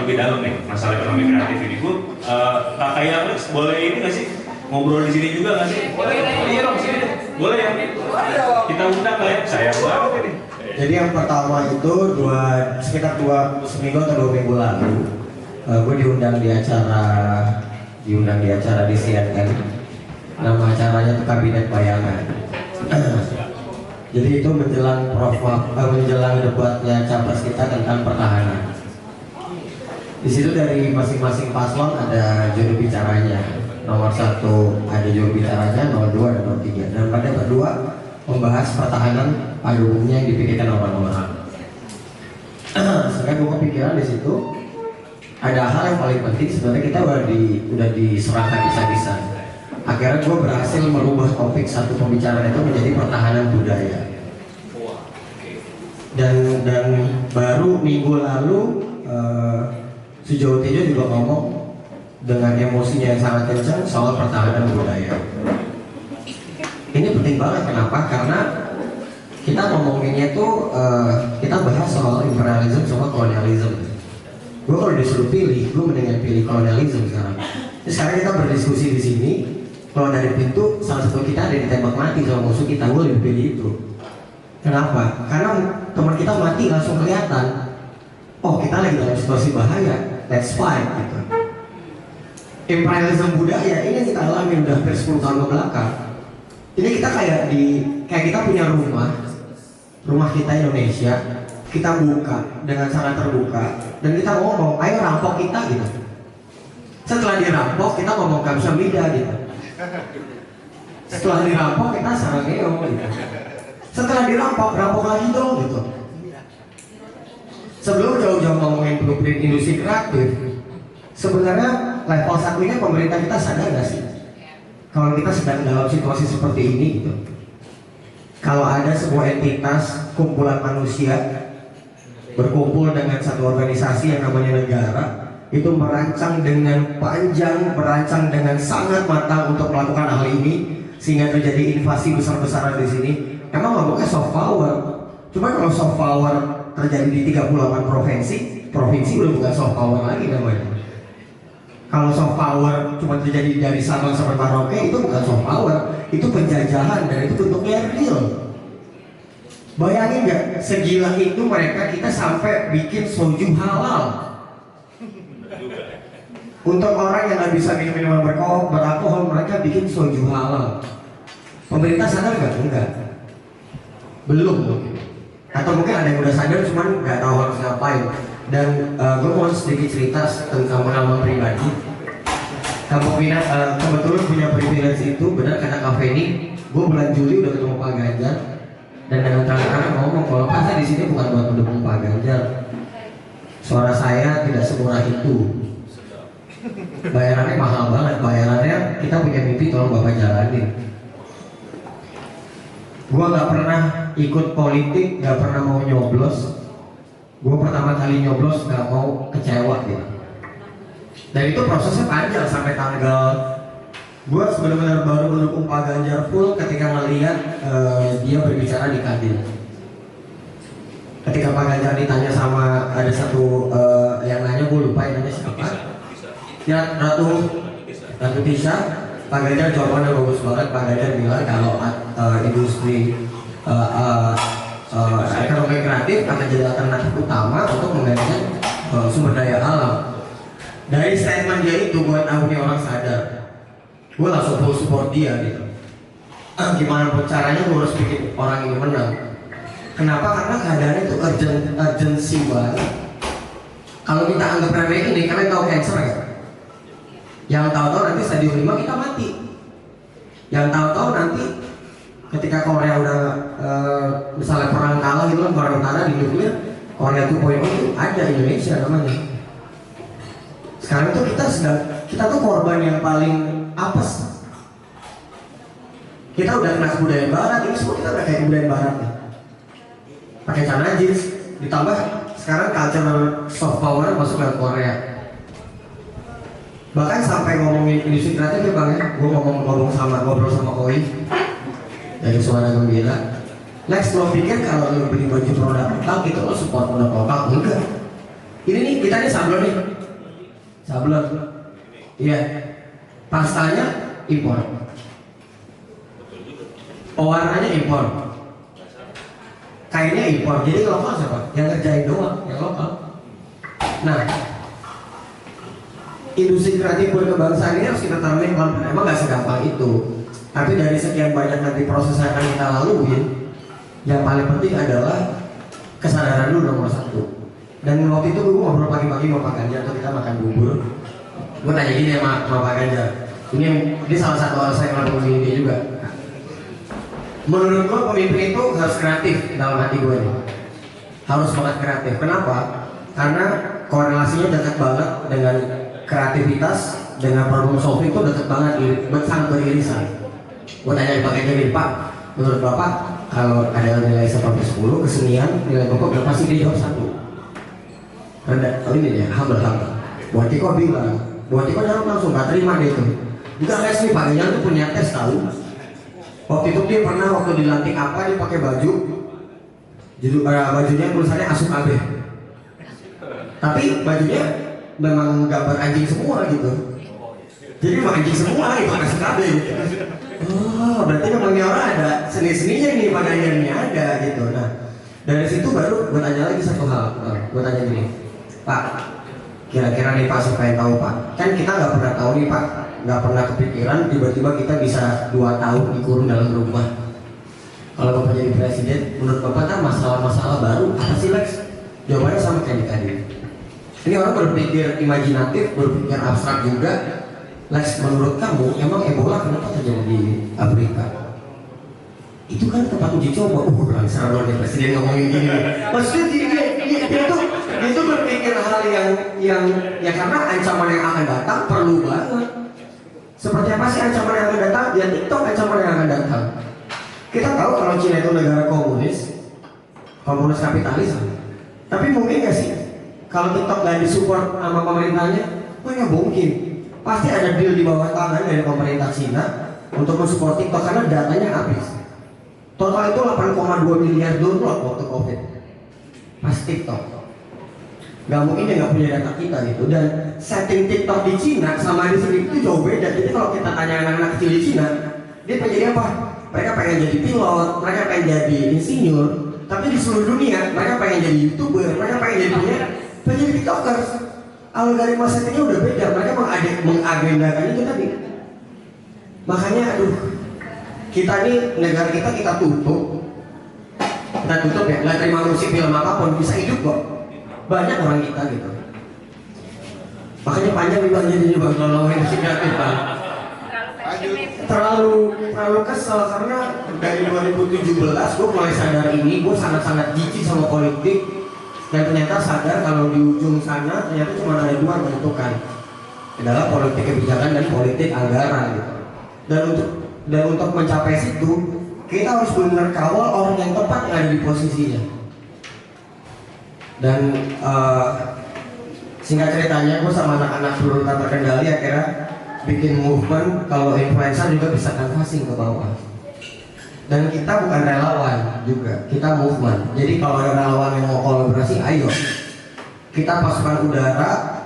lebih dalam nih masalah ekonomi kreatif ini. Kakak Alex boleh ini nggak sih ngobrol di sini juga nggak sih? Boleh, iya dong sini deh. Boleh ya? Kita undang lah ya. Sayang banget ini. Jadi yang pertama itu sekitar seminggu atau 2 minggu lalu, gue diundang di acara di CNN. Nama acaranya itu Kabinet Bayangan. Jadi itu menjelang debatnya capres kita tentang pertahanan. Di situ dari masing-masing paslon ada juru bicaranya. Nomor 1 ada juru bicaranya, nomor 2 dan nomor 3. Dan pada berdua membahas pertahanan pada umumnya yang dipikirkan orang-orang. Sekarang gue kepikiran di situ ada hal yang paling penting. Sebenarnya kita udah diserahkan bisa-bisa. Akhirnya gue berhasil merubah topik satu pembicaraan itu menjadi pertahanan budaya. Dan baru minggu lalu Sujowo Tejo juga ngomong dengan emosinya yang sangat kencang soal pertahanan budaya. Ini penting banget, kenapa? Karena kita ngomonginnya tuh kita bahas soal imperialism sama kolonialism. Gue kalau disuruh pilih, gue mendingan pilih kolonialism sekarang. Sekarang kita berdiskusi di sini. Kalau dari pintu, salah satu kita ada ditembak mati sama musuh kita, gue lebih pilih itu. Kenapa? Karena teman kita mati langsung kelihatan. Oh, kita lagi dalam situasi bahaya. Let's fight gitu. Imperialism budaya ini kita alami udah hampir 10 tahun ke belakang. Ini kita kayak kita punya rumah kita Indonesia, kita buka dengan sangat terbuka dan kita ngomong, ayo rampok kita gitu. Setelah dirampok kita ngomong gak bisa beda gitu. Setelah dirampok kita sarangeo gitu. Setelah rampok lagi dong gitu. Sebelum jauh-jauh ngomongin blueprint industri kreatif, sebenarnya level 1 ini pemerintah kita sadar gak sih? Kalau kita sedang dalam situasi seperti ini gitu. Kalau ada sebuah entitas, kumpulan manusia berkumpul dengan satu organisasi yang namanya negara, itu merancang dengan panjang, merancang dengan sangat matang untuk melakukan hal ini sehingga terjadi invasi besar-besaran di sini. Emang ngomongnya soft power. Cuma kalau soft power terjadi di 38 provinsi udah bukan soft power lagi namanya. Kalau soft power cuma terjadi dari Sabang sampai Merauke itu bukan soft power, itu penjajahan dan itu bentuknya real. Bayangin nggak segila itu kita sampai bikin soju halal. Untuk orang yang nggak bisa minum minuman beralkohol, mereka bikin soju halal. Pemerintah sadar nggak? Enggak. Belum mungkin. Atau mungkin ada yang udah sadar cuman nggak tahu harus ngapain. Dan gue mau sedikit cerita tentang pengalaman pribadi. Kebetulan punya privilege itu, benar kata Kak Feni. Gue bulan Juli udah ketemu Pak Ganjar dan dengan terang-terangan ngomong kalau Pak, saya di sini bukan buat mendukung Pak Ganjar. Suara saya tidak semurah itu. Bayarannya mahal banget. Bayarannya kita punya mimpi, tolong Bapak jalanin. Gue nggak pernah ikut politik, nggak pernah mau nyoblos. Gue pertama kali nyoblos nggak mau kecewa gitu. Dan itu prosesnya panjang sampai tanggal. Gue sebenarnya baru mendukung Pak Ganjar full ketika melihat dia berbicara di Kadin. Ketika Pak Ganjar ditanya sama ada satu yang nanya, gue lupa yang nanya siapa. Ya Ratu Tisha. Pak Ganjar jawabannya bagus banget. Pak Ganjar bilang kalau industri ekonomi kreatif akan jadi alternatif utama untuk menggantikan sumber daya alam. Dari statement dia itu buat aku nih orang sadar, gue langsung full support dia gitu. Gimana pun caranya gue harus bikin orang ini menang. Kenapa? Karena keadaannya itu urgency banget. Kalau kita anggap remeh ini, kalian tahu cancer ya? Yang tahu-tahu nanti stadium 5 kita mati. Yang tahu-tahu nanti ketika Korea udah misalnya perang kalah gitu kan, Korea Utara di nuklir, Korea 2.0 itu ada Indonesia namanya. Sekarang itu kita tuh korban yang paling apes. Kita udah kena kebudayaan barat, ini semua kita udah kayak kebudayaan barat nih. Pakai celana jeans, ditambah sekarang culture soft power masuk ke Korea. Bahkan sampai ngomongin industri kreatif ya Bang ya, gue ngobrol sama Koi dari Suara Gembira. Lex, lo pikir kalau lo beli baju produk lokal gitu lo support produk lokal? Enggak. Ini nih, kita nih sablon nih. Sablon. Iya. Pastanya impor. Pewarnanya impor. Kainnya impor. Jadi lokal siapa? Yang ngerjain doang, yang lokal. Nah, industri kreatif berkebangsaan ini harus kita taruhin pelan-pelan. Emang gak segampang itu. Tapi dari sekian banyak nanti proses yang akan kita lalui, yang paling penting adalah kesadaran dulu nomor satu. Dan waktu itu gue ngobrol pagi-pagi sama Pak Ganjar, tuh kita makan bubur. Gue tanya gini sama Pak Ganjar, ini salah satu alasan yang kenapa memilih dia juga. Menurut gue pemimpin itu harus kreatif dalam hati gue nih. Harus banget kreatif. Kenapa? Karena korelasinya dekat banget dengan kreativitas, dengan problem solving itu dekat banget, sangat beririsan. Gue tanya Pak Ganjar nih, Pak, menurut Bapak kalau ada nilai 1/10 kesenian, nilai Bapak berapa sih? Dia jawab 1. Rendah, oh ini dia, humble. Buat Tiko bilang, Buat Tiko jawab langsung, gak terima dia itu. Enggak guys nih, Pak Ganjar tuh punya tes tahu. Waktu itu dia pernah waktu dilantik apa, dia pakai baju, bajunya tulisannya Asuk AB. Tapi bajunya memang gambar anjing semua gitu. Jadi memang anjing semua gitu, Asuk AB gitu. Oh, berarti memang ini orang ada seni-seninya nih, pada akhirnya ada gitu. Nah, dari situ baru gue tanya lagi satu hal. Gue tanya gini, Pak, kira-kira nih Pak, supaya tahu Pak, kan kita nggak pernah tahu nih Pak, nggak pernah kepikiran tiba-tiba kita bisa 2 tahun dikurung dalam rumah. Kalau Bapak jadi presiden, menurut Bapak kan masalah-masalah baru apa sih Lex? Jawabannya sama kayak tadi. Ini orang berpikir imajinatif, berpikir abstrak juga. Lex, menurut kamu emang Ebola kenapa terjadi di Afrika? Itu kan tempat uji coba. Langsung luar nih presiden ngomongin gini. Maksudnya dia itu berpikir hal yang ya karena ancaman yang akan datang perlu banget. Seperti apa sih ancaman yang akan datang? Ya TikTok ancaman yang akan datang. Kita tahu kalau Cina itu negara komunis kapitalis. Tapi mungkin nggak sih kalau TikTok nggak disupport sama pemerintahnya? Nggak mungkin. Pasti ada deal di bawah tangan dari pemerintah Cina untuk mensupport TikTok karena datanya habis. Total itu 8,2 miliar download waktu COVID. Pas TikTok. Gak mungkin dia nggak punya data kita gitu. Dan setting TikTok di Cina sama di sini itu jauh beda. Jadi kalau kita tanya anak-anak kecil di Cina, dia pengen jadi apa? Mereka pengen jadi pilot, mereka pengen jadi insinyur. Tapi di seluruh dunia, mereka pengen jadi YouTuber, mereka pengen jadi TikTokers. Algoritma settingnya udah beda, mereka mengagendakan itu tadi. Makanya kita nih, negara kita tutup ya, nggak terima musik film apapun, bisa hidup kok. Banyak orang kita gitu. Makanya panjang bilangnya jadi bang kalau musik kreatif Bang. Terlalu kesel karena dari 2017 gue mulai sadar ini, gue sangat-sangat jijik sama politik. Dan ternyata sadar kalau di ujung sana ternyata cuma ada 2 menentukan, adalah politik kebijakan dan politik anggaran gitu. Dan untuk mencapai situ kita harus benar kawal orang yang tepat yang ada di posisinya. Dan singkat ceritanya gue sama anak-anak berurutan terkendali akhirnya bikin movement kalau influencer juga bisa canvassing ke bawah. Dan kita bukan relawan juga, kita movement. Jadi kalau ada relawan yang mau kolaborasi, ayo. Kita pasukan udara,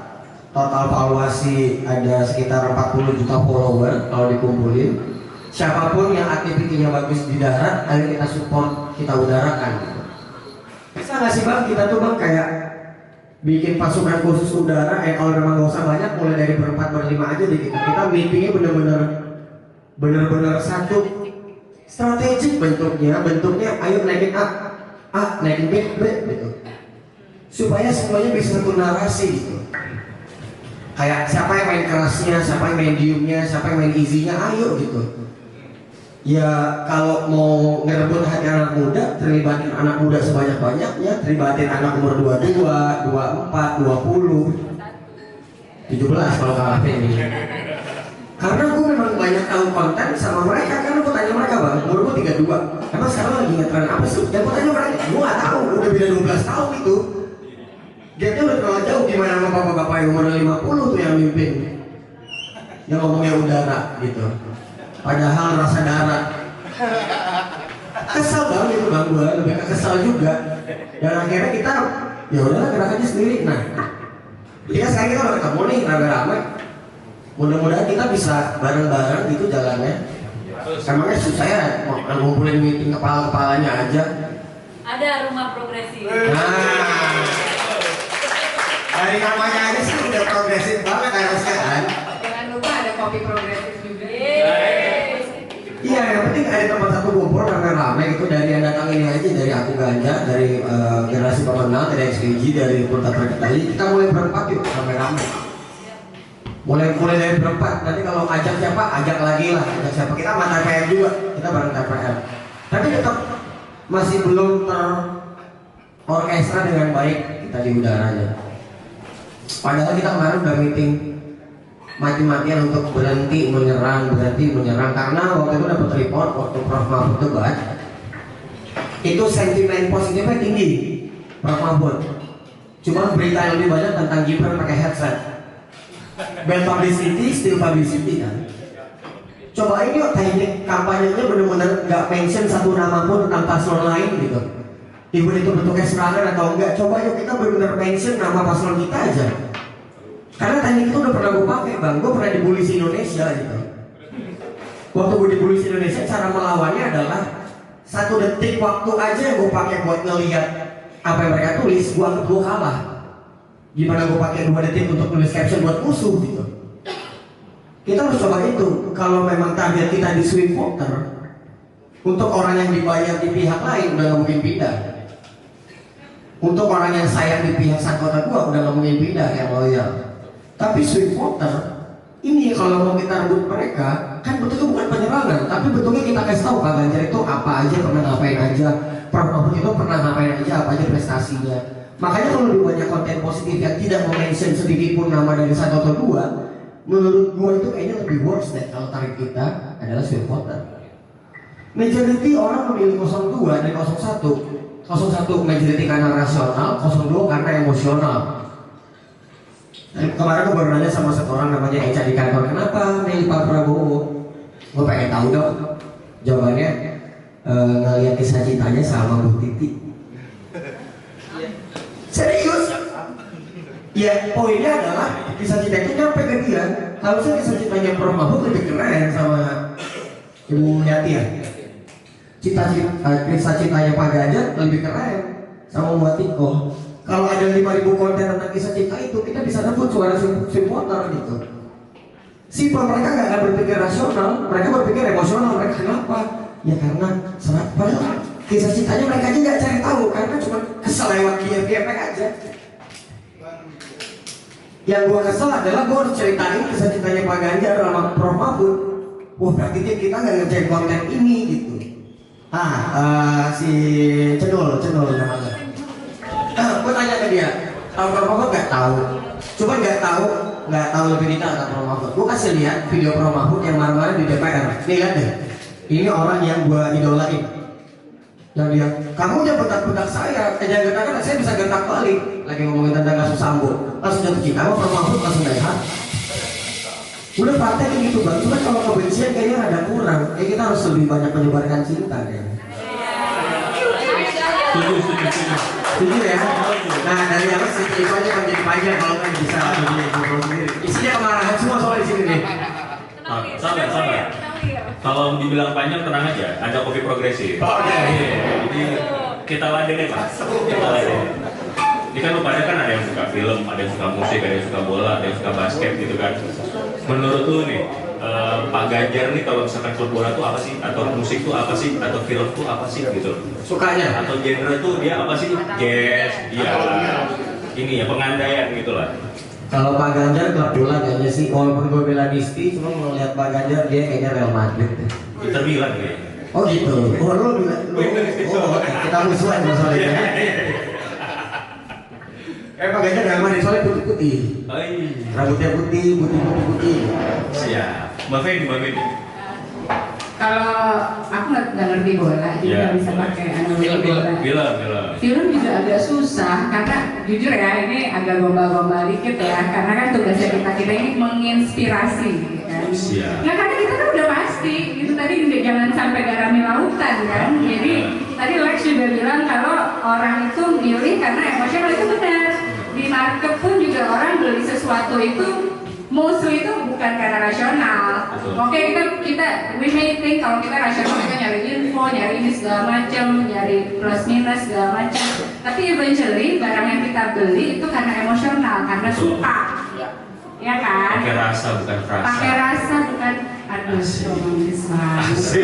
total valuasi ada sekitar 40 juta follower kalau dikumpulin. Siapapun yang aktivitasnya bagus di darat, ayo kita support, kita udarakan. Bisa nggak sih Bang, kita tuh Bang kayak bikin pasukan khusus udara, kalau memang nggak usah banyak, mulai dari berempat berlima aja deh kita meetingnya bener-bener satu. Strategik bentuknya ayo naikin A, naikin B gitu. Supaya semuanya bisa satu narasi gitu. Kayak siapa yang main kerasnya, siapa yang main mediumnya, siapa yang main easy-nya, ayo gitu. Ya kalau mau ngerebut hati anak muda, terlibatin anak muda sebanyak-banyaknya, terlibatin anak umur 22, 24, 20, 17 kalau kalah ini. Karena gue memang banyak tahu konten sama mereka, karena gue tanya mereka Bang, umur gue 32, emang sekarang lagi ngetren apa sih? Dan gue tanya mereka, gue gak tahu, udah beda 12 tahun itu. Gapnya udah terlalu jauh, gimana sama bapak-bapak yang umur 50 tuh yang mimpin, yang ngomongnya udara gitu. Padahal rasa darat. Kesel banget itu Bang, gue lebih kesel juga. Dan akhirnya kita, ya udahlah gerak aja sendiri. Nah, Ya sekarang kita udah ketemu nih rame-rame. Mudah-mudahan kita bisa bareng-bareng gitu jalannya. Emangnya susah ya ngumpulin meeting kepala-kepalanya aja. Ada rumah progresif. Nah, dari namanya aja sih udah progresif banget harusnya kan. Jangan lupa ada kopi progresif juga. Iya, yang penting ada tempat satu kumpul rame-rame gitu, dari yang datang ini aja, dari aku Ganja, dari generasi pemenang, dari XPG, dari Purta Terkendali. Kita mulai berempat yuk, rame-rame. Mulai dari berempat. Nanti kalau ajak siapa, ajak lagi lah. Ajak siapa, kita sama TPM juga, kita bareng TPM. Tapi tetap masih belum terorkestra dengan baik kita di udaranya. Padahal kita kemarin udah meeting mati-matian untuk berhenti menyerang karena waktu itu dapat report waktu Prof Mahfud debat itu sentimen positifnya tinggi Prof Mahfud, cuma berita yang lebih banyak tentang Gibran pakai headset. Bad publicity, still publicity kan. Cobain yuk teknik kampanyenya benar-benar nggak mention satu nama pun tentang paslon lain gitu. Ibu itu bentuknya serangan atau enggak, coba yuk kita benar-benar mention nama paslon kita aja. Karena teknik itu udah pernah gue pakai bang, gue pernah dibully di Indonesia gitu. Waktu gue dibully di Indonesia, cara melawannya adalah 1 detik waktu aja yang gue pakai buat ngeliat apa yang mereka tulis, gue anggap gue kalah. Gimana gue pakai 2 detik untuk nulis caption buat musuh gitu. Kita harus coba itu. Kalau memang target kita di swing voter, untuk orang yang dibayar di pihak lain udah gak mungkin pindah. Untuk orang yang sayang di pihak sang kota gua udah gak mungkin pindah kayak loyal. Tapi swing voter ini kalau mau kita rebut mereka, kan bentuknya bukan penyerangan, tapi bentuknya kita kasih tahu Pak Ganjar itu apa aja, pernah ngapain aja, Prof Mahfud itu pernah ngapain aja, apa aja prestasinya. Makanya kalau lebih banyak konten positif yang tidak mention sedikit pun nama dari 1 atau 2, menurut gua itu kayaknya lebih worse deh kalau target kita adalah swing voter. Majority orang memilih 02 dan 01. 01 majority karena rasional, 02 karena emosional. Kemarin aku baru nanya sama satu orang namanya Eca di kantor, kenapa milih Pak Prabowo? Gue pengen tahu dong. Jawabannya ngeliat kisah cintanya sama Bu Titi. Serius? Ya poinnya adalah kisah cinta itu nyampe ke dia. Harusnya kisah cintanya Prof Mahfud lebih keren sama Ibu Yati ya. Kisah cintanya Pak Ganjar lebih keren sama Mbak Tiko. Kalau ada 5.000 konten tentang kisah cinta itu, kita bisa dapat suara swing voter gitu. Simpel, mereka nggak akan berpikir rasional, mereka berpikir emosional. Mereka kenapa? Ya karena serat. Padahal kisah cintanya mereka aja nggak cari tahu karena cuma kesel lewat GFK aja. Yang gua kesel adalah gua harus ceritain kisah cintanya Pak Ganjar sama Prof Mahfud. Wah berarti kita nggak ngecek konten ini gitu. Si Cendol namanya. Gue tanya ke dia, tahu Prof Mahfud nggak tahu? Coba nggak tahu lebih detail tentang Prof Mahfud. Gue kasih lihat video Prof Mahfud yang marah-marah di DPR. Nih lihat deh, ini orang yang gue idolain. Yang dia, kamu jangan bentak-bentak saya, jangan gentak-gentak, saya bisa gentak balik. Lagi ngomongin tentang kasus Sambo, langsung jatuh cinta sama Prof Mahfud, langsung daihat. Udah praktek gitu bang, cuma kalau kebencian kayaknya ada kurang. Kita harus lebih banyak menyebarkan cinta deh. Setuju ya? Nah dari apa sih itu aja kan jadi panjang kalau kan bisa ngobrol sendiri. Isinya kemarahan semua soal di sini nih. Sabar. Kalau dibilang panjang tenang aja, ada kopi progresif. Oke. Jadi kita ladenin Pak. Kita ladenin. Ini kan lu pada kan ada yang suka film, ada yang suka musik, ada yang suka bola, ada yang suka basket gitu kan. Menurut lu nih, Pak Ganjar nih kalau misalkan klub bola tuh apa sih? Atau musik tuh apa sih? Atau film tuh apa sih gitu? Sukanya? Atau genre tuh dia apa sih? Jazz, iya. Ini ya pengandaian gitu lah. Kalau Pak Ganjar klub bola kayaknya sih, walaupun gue bela Disti, cuma melihat Pak Ganjar dia kayaknya Real Madrid. Inter Milan kayaknya. Oh gitu. Oh lu bilang, kita musuhan masalahnya. Pak Ganjar Real Madrid soalnya putih-putih. Rambutnya putih. Siap. Mbak Feni. Kalau aku nggak ngerti bola, jadi nggak bisa pakai analogi bola. Film juga agak susah karena jujur ya ini agak gombal-gombal dikit ya, karena kan tugasnya kita ini menginspirasi, kan? Ya karena kita kan udah pasti, itu tadi jangan sampai garami lautan kan. Jadi tadi Lex juga bilang kalau orang itu milih karena emosional, itu benar. Di di market pun juga orang beli sesuatu itu musuh itu bukan karena rasional. Oke, kita we may think kalau kita rasional kita nyari info, nyari ini segala macam, nyari plus minus segala macam. Tapi eventually barang yang kita beli itu karena emosional, karena suka. Ya kan? Pakai rasa bukan frasa. Pakai rasa bukan aduh romantis banget.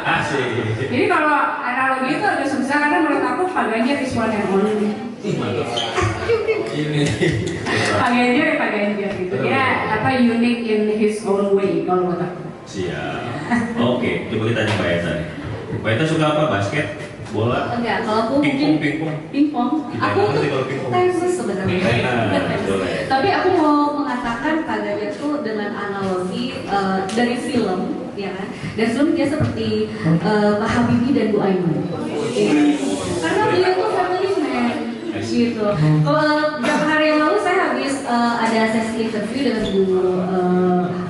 Asik. Jadi kalau analogi itu agak susah karena menurut aku Pak Ganjar is one and only. Ini. Pak Ganjar gitu. Ya apa unique in his own way kalau menurut aku. Siap. Oke, coba kita tanya Mbak Eta nih. Mbak Eta suka apa? Basket? Bola? Enggak, kalau aku mungkin pingpong. Aku tuh tenis sebenarnya. Tapi aku mau mengatakan Pak Ganjar tuh dengan analogi dari film, ya kan? Dan film dia seperti Pak Habibie dan Bu Ainun. Karena beliau tuh family man, gitu. Kalau beberapa hari yang lalu saya habis ada sesi interview dengan Bu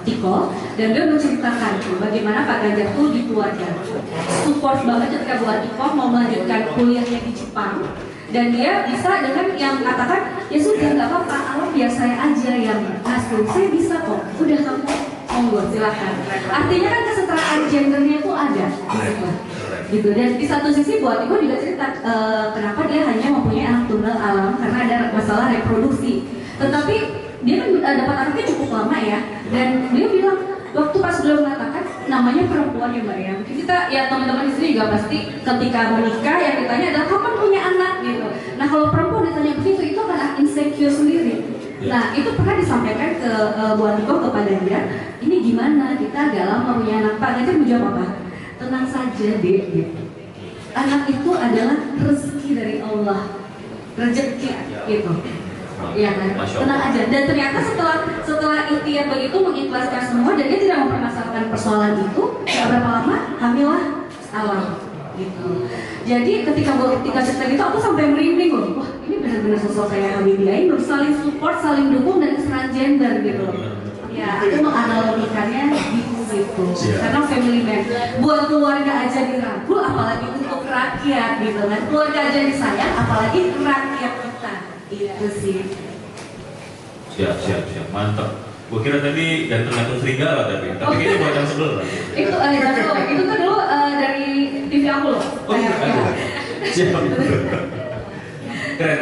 Tiko, dan dia menceritakan bagaimana Pak Ganjar tuh di keluarga support banget ketika Bu Tiko mau melanjutkan kuliahnya di Jepang, dan dia bisa dengan yang mengatakan ya sudah nggak apa-apa, alam biar saya aja yang asuh, saya bisa kok, udah kamu monggo silakan. Artinya kan kesetaraan gendernya itu ada gitu. Dan di satu sisi Bu Tiko juga cerita kenapa dia hanya mempunyai anak tunggal alam karena ada masalah reproduksi, tetapi dia kan dapat anaknya cukup lama ya, dan dia bilang waktu pas beliau mengatakan namanya perempuan ya Mbak ya, kita ya teman-teman di sini juga pasti ketika menikah yang ditanya adalah kapan punya anak gitu. Nah kalau perempuan ditanya begitu itu akan insecure sendiri. Nah itu pernah disampaikan ke Bu Atiko kepada dia, ini gimana kita agak lama punya anak. Pak Ganjar menjawab apa? Tenang saja dek gitu. Anak itu adalah rezeki dari Allah, rezeki gitu. Iya kan, tenang aja. Dan ternyata setelah Ikhtiar begitu mengikhlaskan semua dan dia tidak mempermasalahkan persoalan itu, tidak berapa lama hamillah awal gitu. Jadi ketika cerita itu aku sampai merinding loh. Wah ini benar-benar sosok kayak Habibie Ainun, saling support, saling dukung dan kesetaraan gender gitu loh. Ya aku menganalogikannya gitu. Karena family man buat keluarga aja dirangkul, apalagi untuk rakyat gitu kan. Keluarga aja disayang, apalagi rakyat kita. Itu sih. Siap, mantap. Gua kira tadi gantung serigala tapi kayaknya buat yang sebelah. Itu itu kan dulu dari TV aku loh. Oh iya. Siap. Keren.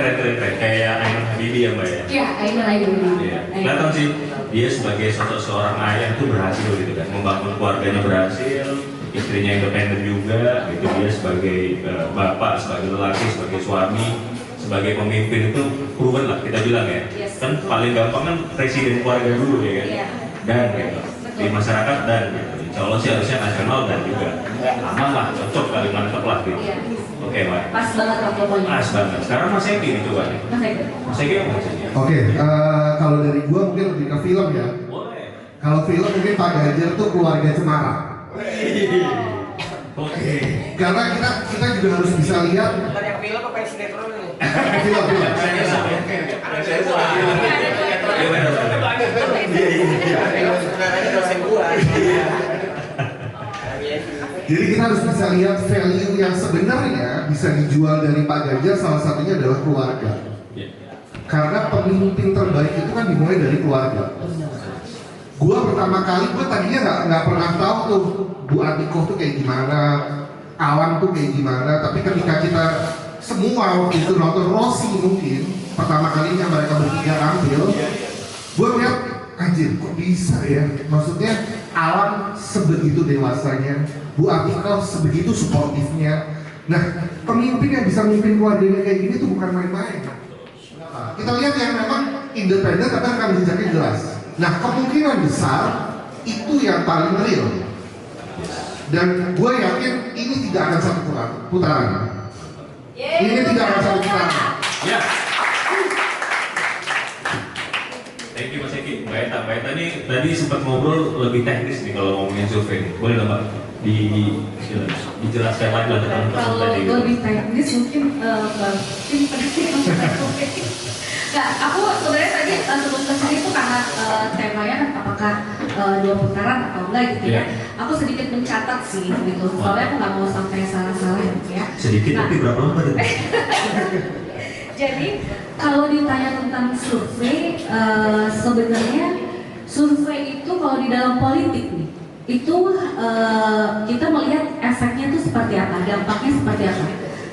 Kayak Ainun Habibie ya Mbak ya? Iya, Ainun. Iya. Kelihatan sih dia sebagai sosok seorang ayah itu berhasil gitu kan, membangun keluarganya berhasil, istrinya independen juga, gitu. Dia sebagai bapak, sebagai lelaki, sebagai suami, sebagai pemimpin itu proven lah kita bilang ya. Yes. Kan paling gampang kan presiden keluarga dulu ya kan. Iya. Dan gitu. Di masyarakat dan gitu. Insya Allah sih harusnya nasional dan juga aman lah, cocok kali mantap lah gitu. Iya. Oke Mbak. Pas banget lah pokoknya. Pas banget. Sekarang Mas Eki nih coba nih. Mas Eki apa maksudnya? Oke, kalau dari gua mungkin lebih ke film ya. Boleh. Kalau film mungkin Pak Ganjar tuh keluarga cemara. Oke. Karena kita juga harus bisa lihat. Bukan yang film apa yang sinetron nih? Film. Jadi kita harus bisa lihat value yang sebenarnya bisa dijual dari Pak Ganjar, salah satunya adalah keluarga. Karena pemimpin terbaik itu kan dimulai dari keluarga. Gua pertama kali, gua tadinya nggak pernah tahu tuh Bu Atiko tuh kayak gimana, Awan tuh kayak gimana. Tapi ketika kita semua waktu itu nonton Rossi mungkin pertama kalinya mereka bertiga tampil, gua lihat anjir kok bisa ya. Maksudnya Awan sebegitu dewasanya, Bu Atiko sebegitu suportifnya. Nah, pemimpin yang bisa memimpin keluarganya kayak gini tuh bukan main-main. Kita lihat yang memang independen tapi akan jejaknya jelas. Nah, kemungkinan besar itu yang paling real. Dan gue yakin ini tidak akan satu putaran. Ini tidak akan satu putaran. Ya. Thank you Mas Eki. Mbak Eta nih tadi sempat ngobrol lebih teknis nih kalau ngomongin survei nih. Boleh nggak Mbak? Dijelaskan lagi lah tentang Kalau tadi. lebih teknis mungkin Nggak, aku sebenarnya tadi sebelum kesini itu karena temanya apakah 2 putaran atau enggak gitu ya. Aku sedikit mencatat sih gitu, soalnya aku nggak mau sampai salah-salah gitu ya. Sedikit Nah, tapi berapa lama tadi? Jadi kalau ditanya tentang survei, sebenarnya survei itu kalau di dalam politik nih, itu kita melihat efeknya itu seperti apa, dampaknya seperti apa.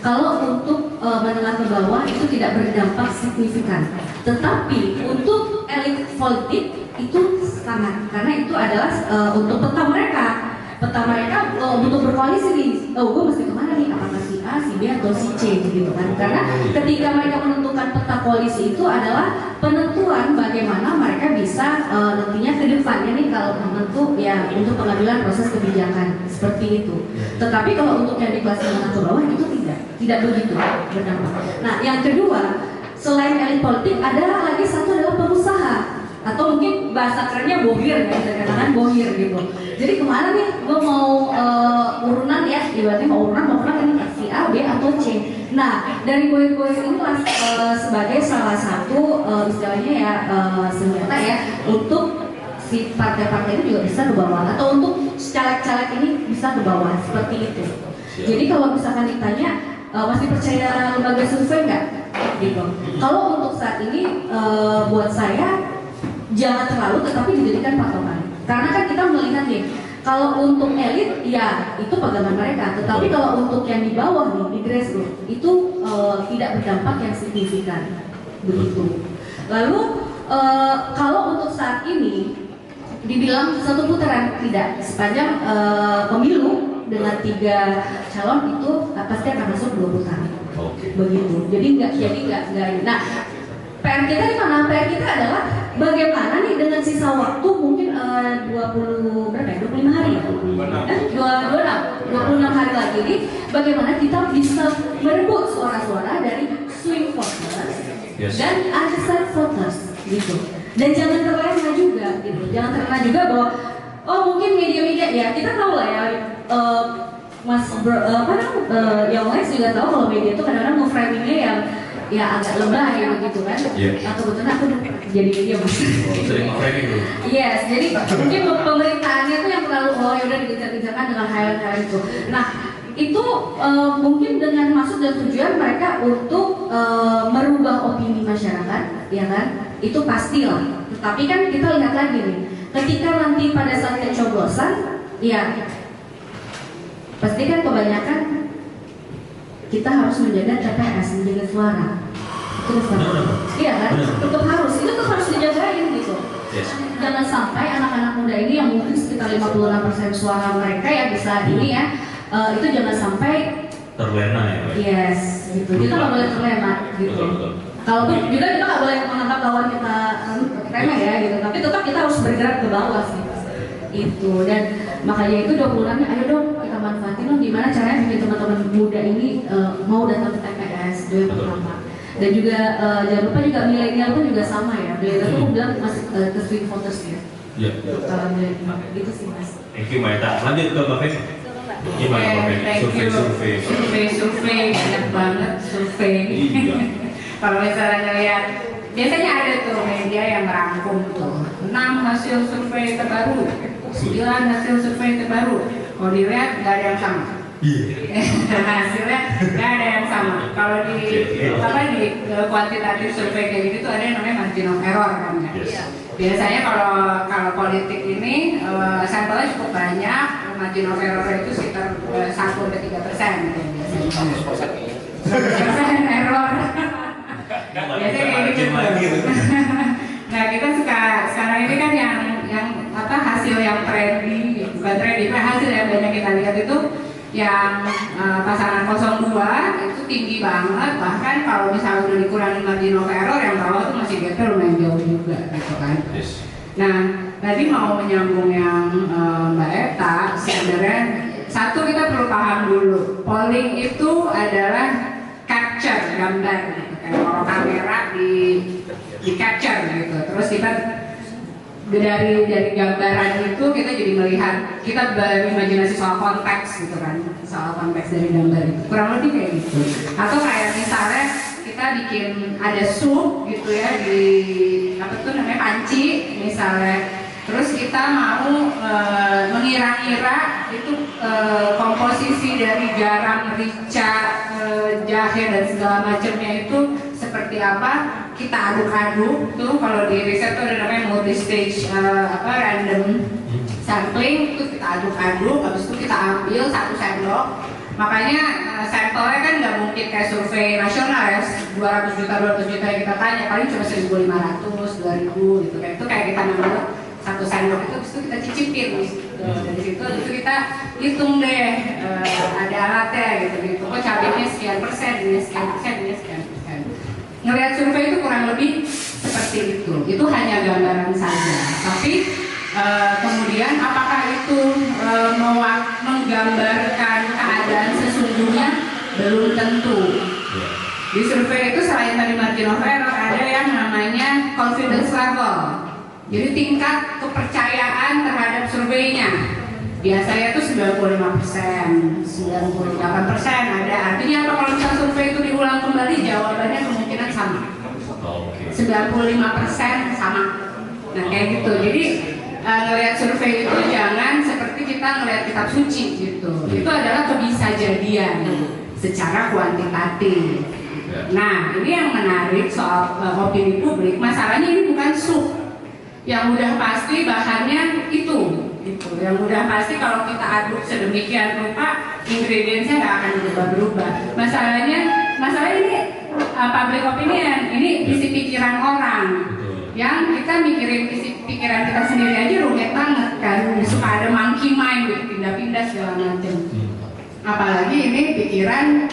Kalau untuk menengah ke bawah itu tidak berdampak signifikan, tetapi untuk elit politik itu sangat, karena itu adalah untuk peta mereka untuk berkoalisi nih, gue mesti kemana nih, apakah si A, si B atau si C gitu kan. Karena ketika mereka menentukan peta koalisi itu adalah penentuan bagaimana mereka bisa nantinya ke depannya nih kalau menentu ya untuk pengambilan proses kebijakan seperti itu. Tetapi kalau untuk yang di kelas menengah ke bawah itu tidak begitu berdampak. Nah yang kedua, selain elit politik ada lagi satu adalah pengusaha, atau mungkin bahasa kerennya bohir, ya saya katakan bohir gitu. Jadi kemana nih gue mau urunan ya, ibaratnya mau urunan ini si A, B atau C. Nah dari bohir-bohir inilah sebagai salah satu istilahnya ya senjata ya untuk si partai-partai itu juga bisa ke bawah, atau untuk caleg-caleg ini bisa ke bawah seperti itu. Jadi kalau misalkan ditanya masih percaya lembaga survei nggak? Gitu. Kalau untuk saat ini buat saya jangan terlalu, tetapi dijadikan patokan. Karena kan kita melihat nih, kalau untuk elit ya itu pegangan mereka, tetapi kalau untuk yang di bawah nih di grassroots itu tidak berdampak yang signifikan begitu. Lalu kalau untuk saat ini dibilang satu putaran tidak, sepanjang pemilu dengan 3 calon itu pasti akan masuk 2 putaran. Begitu. Jadi enggak. Nah, PR kita di mana? PR kita adalah bagaimana nih dengan sisa waktu mungkin 25 hari ya? 26 hari lagi nih, bagaimana kita bisa merebut suara-suara dari swing voters dan undecided voters gitu. Dan jangan terlena juga gitu. Jangan terlena juga bahwa mungkin media-media ya kita tahu lah ya, yang lain juga tahu kalau media itu kadang-kadang framingnya yang ya agak lebay gitu kan. Atau kebetulan aku jadi media mas. Sering framing tuh. Yes, jadi mungkin pemerintahannya tuh yang terlalu udah dikejar-kejarkan dengan hal-hal itu. Nah itu mungkin dengan maksud dan tujuan mereka untuk merubah opini masyarakat, ya kan? Itu pastilah. Tetapi kan kita lihat lagi nih, ketika nanti pada saat pencoblosan, ya pasti kan kebanyakan kita harus menjaga TPS, menjaga suara. Terus iya kan? Tetap harus dijagain gitu. Jangan sampai anak-anak muda ini yang mungkin sekitar 56% suara mereka yang bisa ini ya, itu jangan sampai terlena ya. Yes, gitu. Kita nggak boleh terlena gitu. Kalaupun juga kita nggak boleh menganggap lawan kita remeh ya gitu. Tapi tetap kita harus bergerak ke bawah sih. Itu dan makanya itu 26-nya ayo dong kita manfaatin dong gimana caranya bikin teman-teman muda ini mau datang ke TPS itu yang pertama. Dan juga jangan lupa juga milenial pun juga sama ya. Milenial tuh bilang masih ke swing voters ya. Iya. Kalau milenial itu sih mas. Thank you Maeta. Lanjut ke Mbak Fes. Gimana Mbak Fes? Survei banyak banget survei. Iya. Kalau misalnya ngeliat, biasanya ada tuh media yang merangkum tuh 6 hasil survei terbaru, 9 hasil survei terbaru. Kalau dilihat nggak ada yang sama. Hasilnya nggak ada yang sama. Kalau di kuantitatif survei kayak gitu tuh ada yang namanya margin of error kan ya. Biasanya kalau politik ini sampelnya cukup banyak, margin of error itu sekitar 1-3% biasanya. Error. Biasanya kayak gitu. Nah kita sekarang ini kan yang hasil yang trendy, bukan trendy, hasil yang banyak kita lihat itu yang pasangan 02 itu tinggi banget, bahkan kalau misalnya udah dikurangi margin of error yang bawah tuh masih gapnya lumayan jauh juga gitu kan. Nah tadi mau menyambung yang Mbak Eta, sebenarnya satu kita perlu paham dulu, polling itu adalah capture gambar gitu. Kalau kamera di capture gitu, terus kita dari gambaran itu kita jadi melihat, kita berimajinasi soal konteks gitu kan, soal konteks dari gambar itu kurang lebih kayak gitu. Atau kayak misalnya kita bikin ada sup gitu ya di panci misalnya, terus kita mau mengira-ngira itu komposisi dari garam, rica, jahe dan segala macamnya itu seperti seperti apa, kita aduk-aduk tuh. Kalau di riset tuh ada namanya multi-stage random sampling, itu kita aduk-aduk, habis itu kita ambil 1 sendok. Makanya sampelnya kan nggak mungkin kayak survei nasional ya, 200 juta yang kita tanya, paling cuma 1.500, 2.000 gitu kan. Itu kayak kita ngambil 1 sendok itu kita cicipin dari situ kita hitung deh, ada alatnya gitu. Kok cabenya sekian persen, ini sekian persen, ini sekian persen. Ngelihat survei itu kurang lebih seperti itu. Itu hanya gambaran saja. Tapi kemudian apakah itu menggambarkan keadaan sesungguhnya? Belum tentu. Di survei itu selain tadi margin of error, ada yang namanya confidence level. Jadi tingkat kepercayaan terhadap surveinya. Biasanya itu 95%, 98% ada. Artinya apa kalau misalnya survei itu diulang kembali, jawabannya kemungkinan sama. 95% sama. Nah kayak gitu. Jadi ngelihat survei itu jangan seperti kita ngelihat kitab suci gitu. Itu adalah kebisajadian secara kuantitatif. Nah ini yang menarik soal opini publik. Masalahnya ini bukan sup. Yang udah pasti bahannya itu. Yang udah pasti kalau kita aduk sedemikian rupa, ingredientsnya nggak akan berubah-berubah. Masalahnya ini public opinion, ini isi pikiran orang. Yang kita mikirin isi pikiran kita sendiri aja rumit banget kan, suka ada monkey mind gitu, pindah-pindah segala macam. Apalagi ini pikiran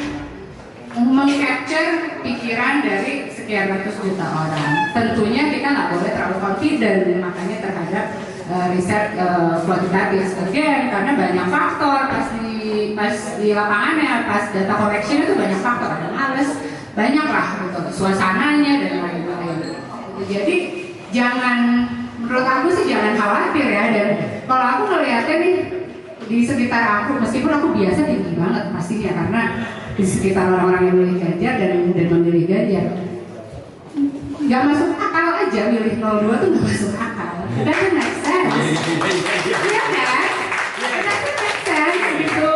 meng-capture pikiran dari sekian ratus juta orang. Tentunya kita nggak boleh terlalu confident makanya terhadap riset kuantitatif karena banyak faktor pas di lapangannya, pas data collection itu banyak faktor, ada males, banyak lah gitu, suasananya dan lain-lain. Jadi menurut aku sih jangan khawatir ya. Dan kalau aku ngeliatnya nih di sekitar aku, meskipun aku biasa tinggi banget pastinya karena di sekitar orang-orang yang milih Ganjar dan memilih Ganjar, nggak masuk akal aja milih 02 tuh nggak masuk akal. Doesn't make sense. Iya kan? Doesn't make sense gitu.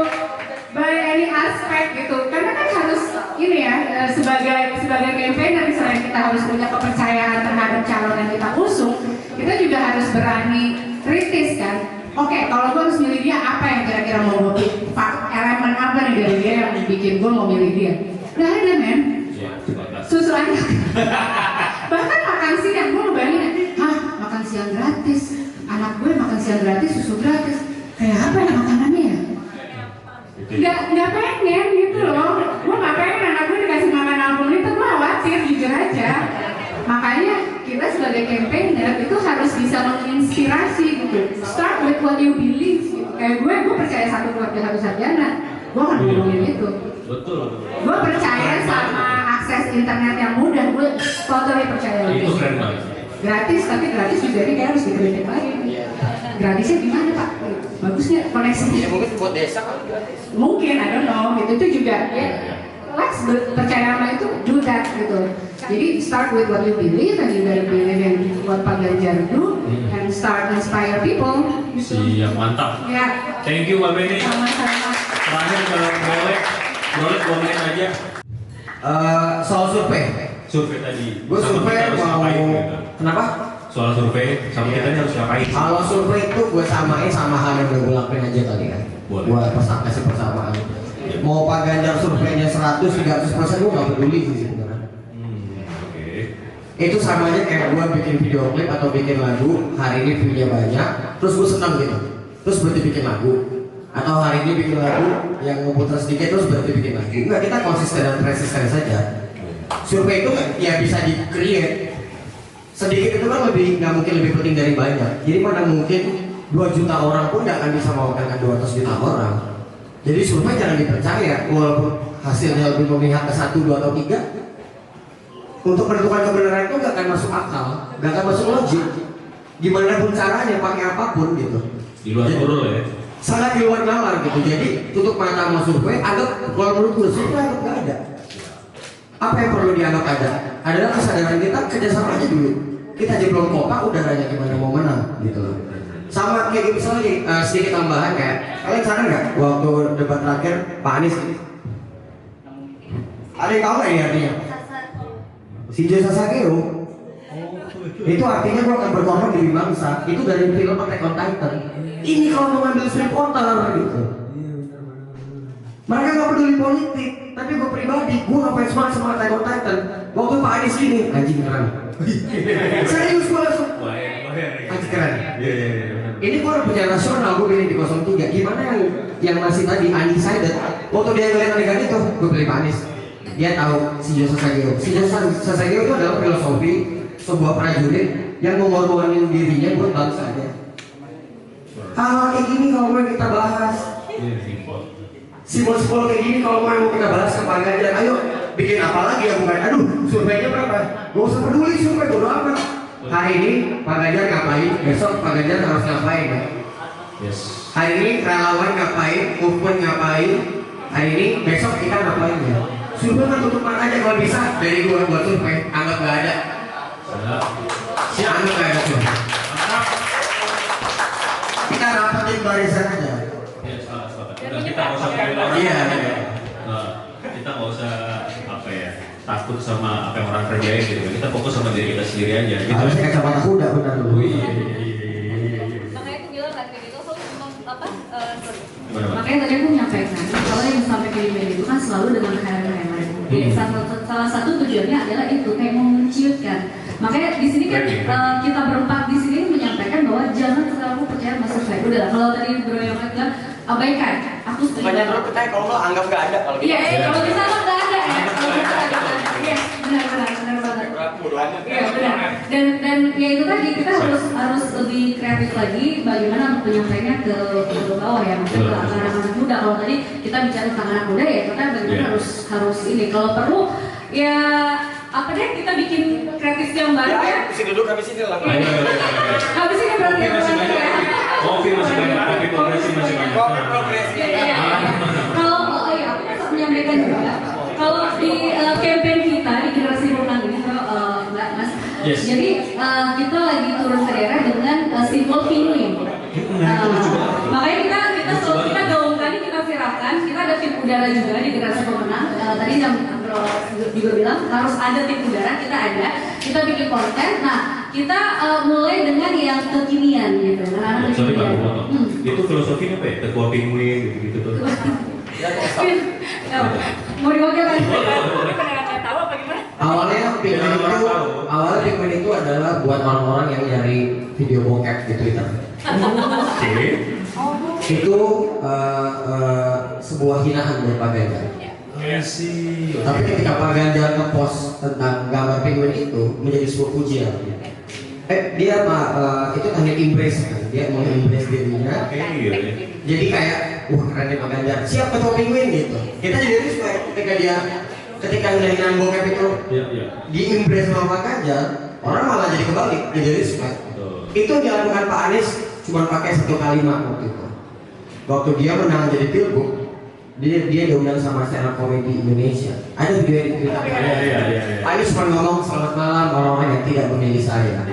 By any aspect gitu. Karena kan harus ini ya sebagai campaigner selain kita harus punya kepercayaan terhadap calon yang kita usung, kita juga harus berani kritis kan. Oke, kalau gue harus milih dia, apa yang kira-kira mau gue pilih? Elemen apa nih dari dia yang bikin gue mau milih dia? Gak ada men. Susu anak. Bahkan makan siang, gue ngebayangin, makan siang gratis. Anak gue makan siang gratis, susu gratis. Kayak apa ya makanannya ya? Gak pengen gitu loh. Gue gak pengen anak gue dikasih makan apapun itu, gue khawatir, jujur aja. Makanya kita sebagai campaigner itu harus bisa menginspirasi gitu. Start with what you believe gitu. Kayak gue percaya satu keluarga satu sarjana, gue akan ngomongin itu. Betul. Gue percaya sama akses internet yang mudah, gue totally percaya itu. Itu keren banget. Gratis, tapi gratis juga ini kayak harus dikritik lagi. Gratisnya gimana Pak? Bagusnya koneksinya. Ya mungkin buat desa kan? Mungkin, I don't know. Itu juga ya. Let's percaya sama itu, do that gitu. Jadi start with what you believe and you gotta believe in what Pak Ganjar do and start inspire people. Gitu. Siap, mantap. Ya. Thank you Mbak Beni. Sama-sama. Terakhir kalau boleh 2 menit aja. Soal survei. Survei tadi. Gue survei harus mau ngapain, gitu. kenapa? Soal survei sama kita ini harus ngapain? Kalau survei itu gue samain sama hal yang udah gue lakuin aja kali kan. Boleh. Gue kasih persamaan. Mau Pak Ganjar surveinya 100-300% gue gak peduli sih sebenarnya. Oke. Itu sama aja kayak gue bikin video klip atau bikin lagu, hari ini view-nya banyak, terus gue senang gitu. Terus berarti bikin lagu. Atau hari ini bikin lagu yang ngumpul sedikit terus berarti bikin lagu. Enggak, kita konsisten dan persisten saja. Survei itu ya bisa di-create. Sedikit itu kan nggak mungkin lebih penting dari banyak. Jadi mana mungkin 2 juta orang pun nggak akan bisa mewakilkan 200 juta orang. Jadi survei jangan dipercaya walaupun hasilnya lebih memihak ke 1, 2, atau 3. Untuk menentukan kebenaran itu nggak akan masuk akal, nggak akan masuk logik. Gimana pun caranya, pakai apapun gitu. Di luar guru ya. Sangat di luar nalar gitu. Jadi tutup mata sama survei, anggap kalau menurut gue survei anggap nggak ada. Apa yang perlu dianggap ada? Adalah kesadaran kita kerjasama aja dulu. Kita aja belum kompak, udah nanya gimana mau menang gitu loh. Sama kayak misalnya nih, sedikit tambahan kayak kalian sadar nggak waktu debat terakhir Pak Anies ada yang tahu nggak ini artinya? Shinya Sasageo itu artinya gue akan berkorban demi bangsa. Itu dari film Attack on Titan. Ini kalau mau ngambil Harry Potter gitu. Mereka gak peduli politik, tapi gue pribadi, gue ngapain semangat Attack on Titan. Waktu Pak Anies gini, anjing keren. Serius gue langsung, anjing keren. Ini gue udah punya nasional, gue pilih di 03. Gimana yang masih tadi undecided? Waktu dia ngeliat adegan itu, gue pilih Pak Anies. Dia tahu Shinya Sasageo. Shinya Sasageo itu adalah filosofi sebuah prajurit yang mengorbankan dirinya buat bangsanya. Hal kayak gini kalau mau kita bahas. Simbol-simbol kayak gini kalau mau kita bahas ke Pak Ganjar. Ayo bikin apa lagi ya bukan? Aduh, surveinya berapa? Gak usah peduli survei, bodo amat. Hari ini Pak Ganjar ngapain? Besok Pak Ganjar harus ngapain ya? Yes. Hari ini relawan ngapain? Movement ngapain? Hari ini besok kita ngapain ya? Survei kan tutupan aja kalau bisa dari gua buat survei, anggap gak ada. Anggap gak ada survei. Kita rapatin barisan aja. Kita nggak usah pilih orang. Iya. Kita nggak usah apa ya, takut sama apa yang orang kerjain gitu. Kita fokus sama diri kita sendiri aja. Gitu. Harusnya kacamata kuda benar dulu. Makanya itu bilang kan kayak gitu, sorry. Gimana, Pak? Makanya tadi aku menyampaikan kalau yang sampai ke email itu kan selalu dengan hemat-hemat. Jadi salah satu tujuannya adalah itu kayak menciutkan. Makanya di sini kan kita berempat di sini menyampaikan bahwa jangan terlalu percaya sama survei. Udah lah, kalau tadi Bro yang bilang abaikan, aku setuju. Bukannya dulu percaya kalau lo anggap nggak ada kalau gitu. Iya, kalau bisa lo nggak ada ya. Kalau bisa ada. Iya, benar banget. Iya benar. Dan ya itu tadi kita harus lebih kreatif lagi bagaimana untuk menyampaikannya ke bawah ya, maksudnya ke anak-anak muda. Kalau tadi kita bicara tentang anak muda ya kita bagaimana harus ini. Kalau perlu ya apa deh kita bikin kreatif yang baru ya. Sini duduk habis ini lah. Habis ini berarti ya. Kopi masih banyak, kopi progresi masih banyak. Kalau aku bisa menyampaikan juga kalau di campaign kita di generasi pemenang ini Mbak Mas. Yes. Jadi kita lagi turun ke daerah dengan simbol penguin. Makanya kita selalu kita gaungkan, kita viralkan. Kita ada tim udara juga di generasi pemenang. Tadi yang Bro juga bilang harus ada tim udara, kita ada. Kita bikin konten. Nah, kita mulai dengan yang kekinian gitu. Sorry Pak, itu filosofinya apa ya? Ketua penguin gitu tuh. Mau diwakil kan? Nggak tahu apa gimana? Awalnya penguin itu adalah buat orang-orang yang nyari video bokep di Twitter. Itu sebuah hinaan buat Pak Ganjar. Tapi ketika Pak Ganjar nge-post tentang gambar penguin itu menjadi sebuah pujian. Dia itu hanya embrace kan, dia mau embrace dirinya. Jadi kayak wah keren Pak Ganjar, siap ketua penguin gitu. Kita jadi respect ketika hinaan bokep itu di embrace sama Pak Ganjar, orang malah jadi kebalik, jadi respect. Itu yang dilakukan Pak Anies cuma pakai satu kalimat waktu itu. Waktu dia menang jadi pilgub, dia diundang sama stand up comedy Indonesia. Ada video yang diceritakan. Pak Anies cuma ngomong selamat malam orang-orang yang tidak memilih saya.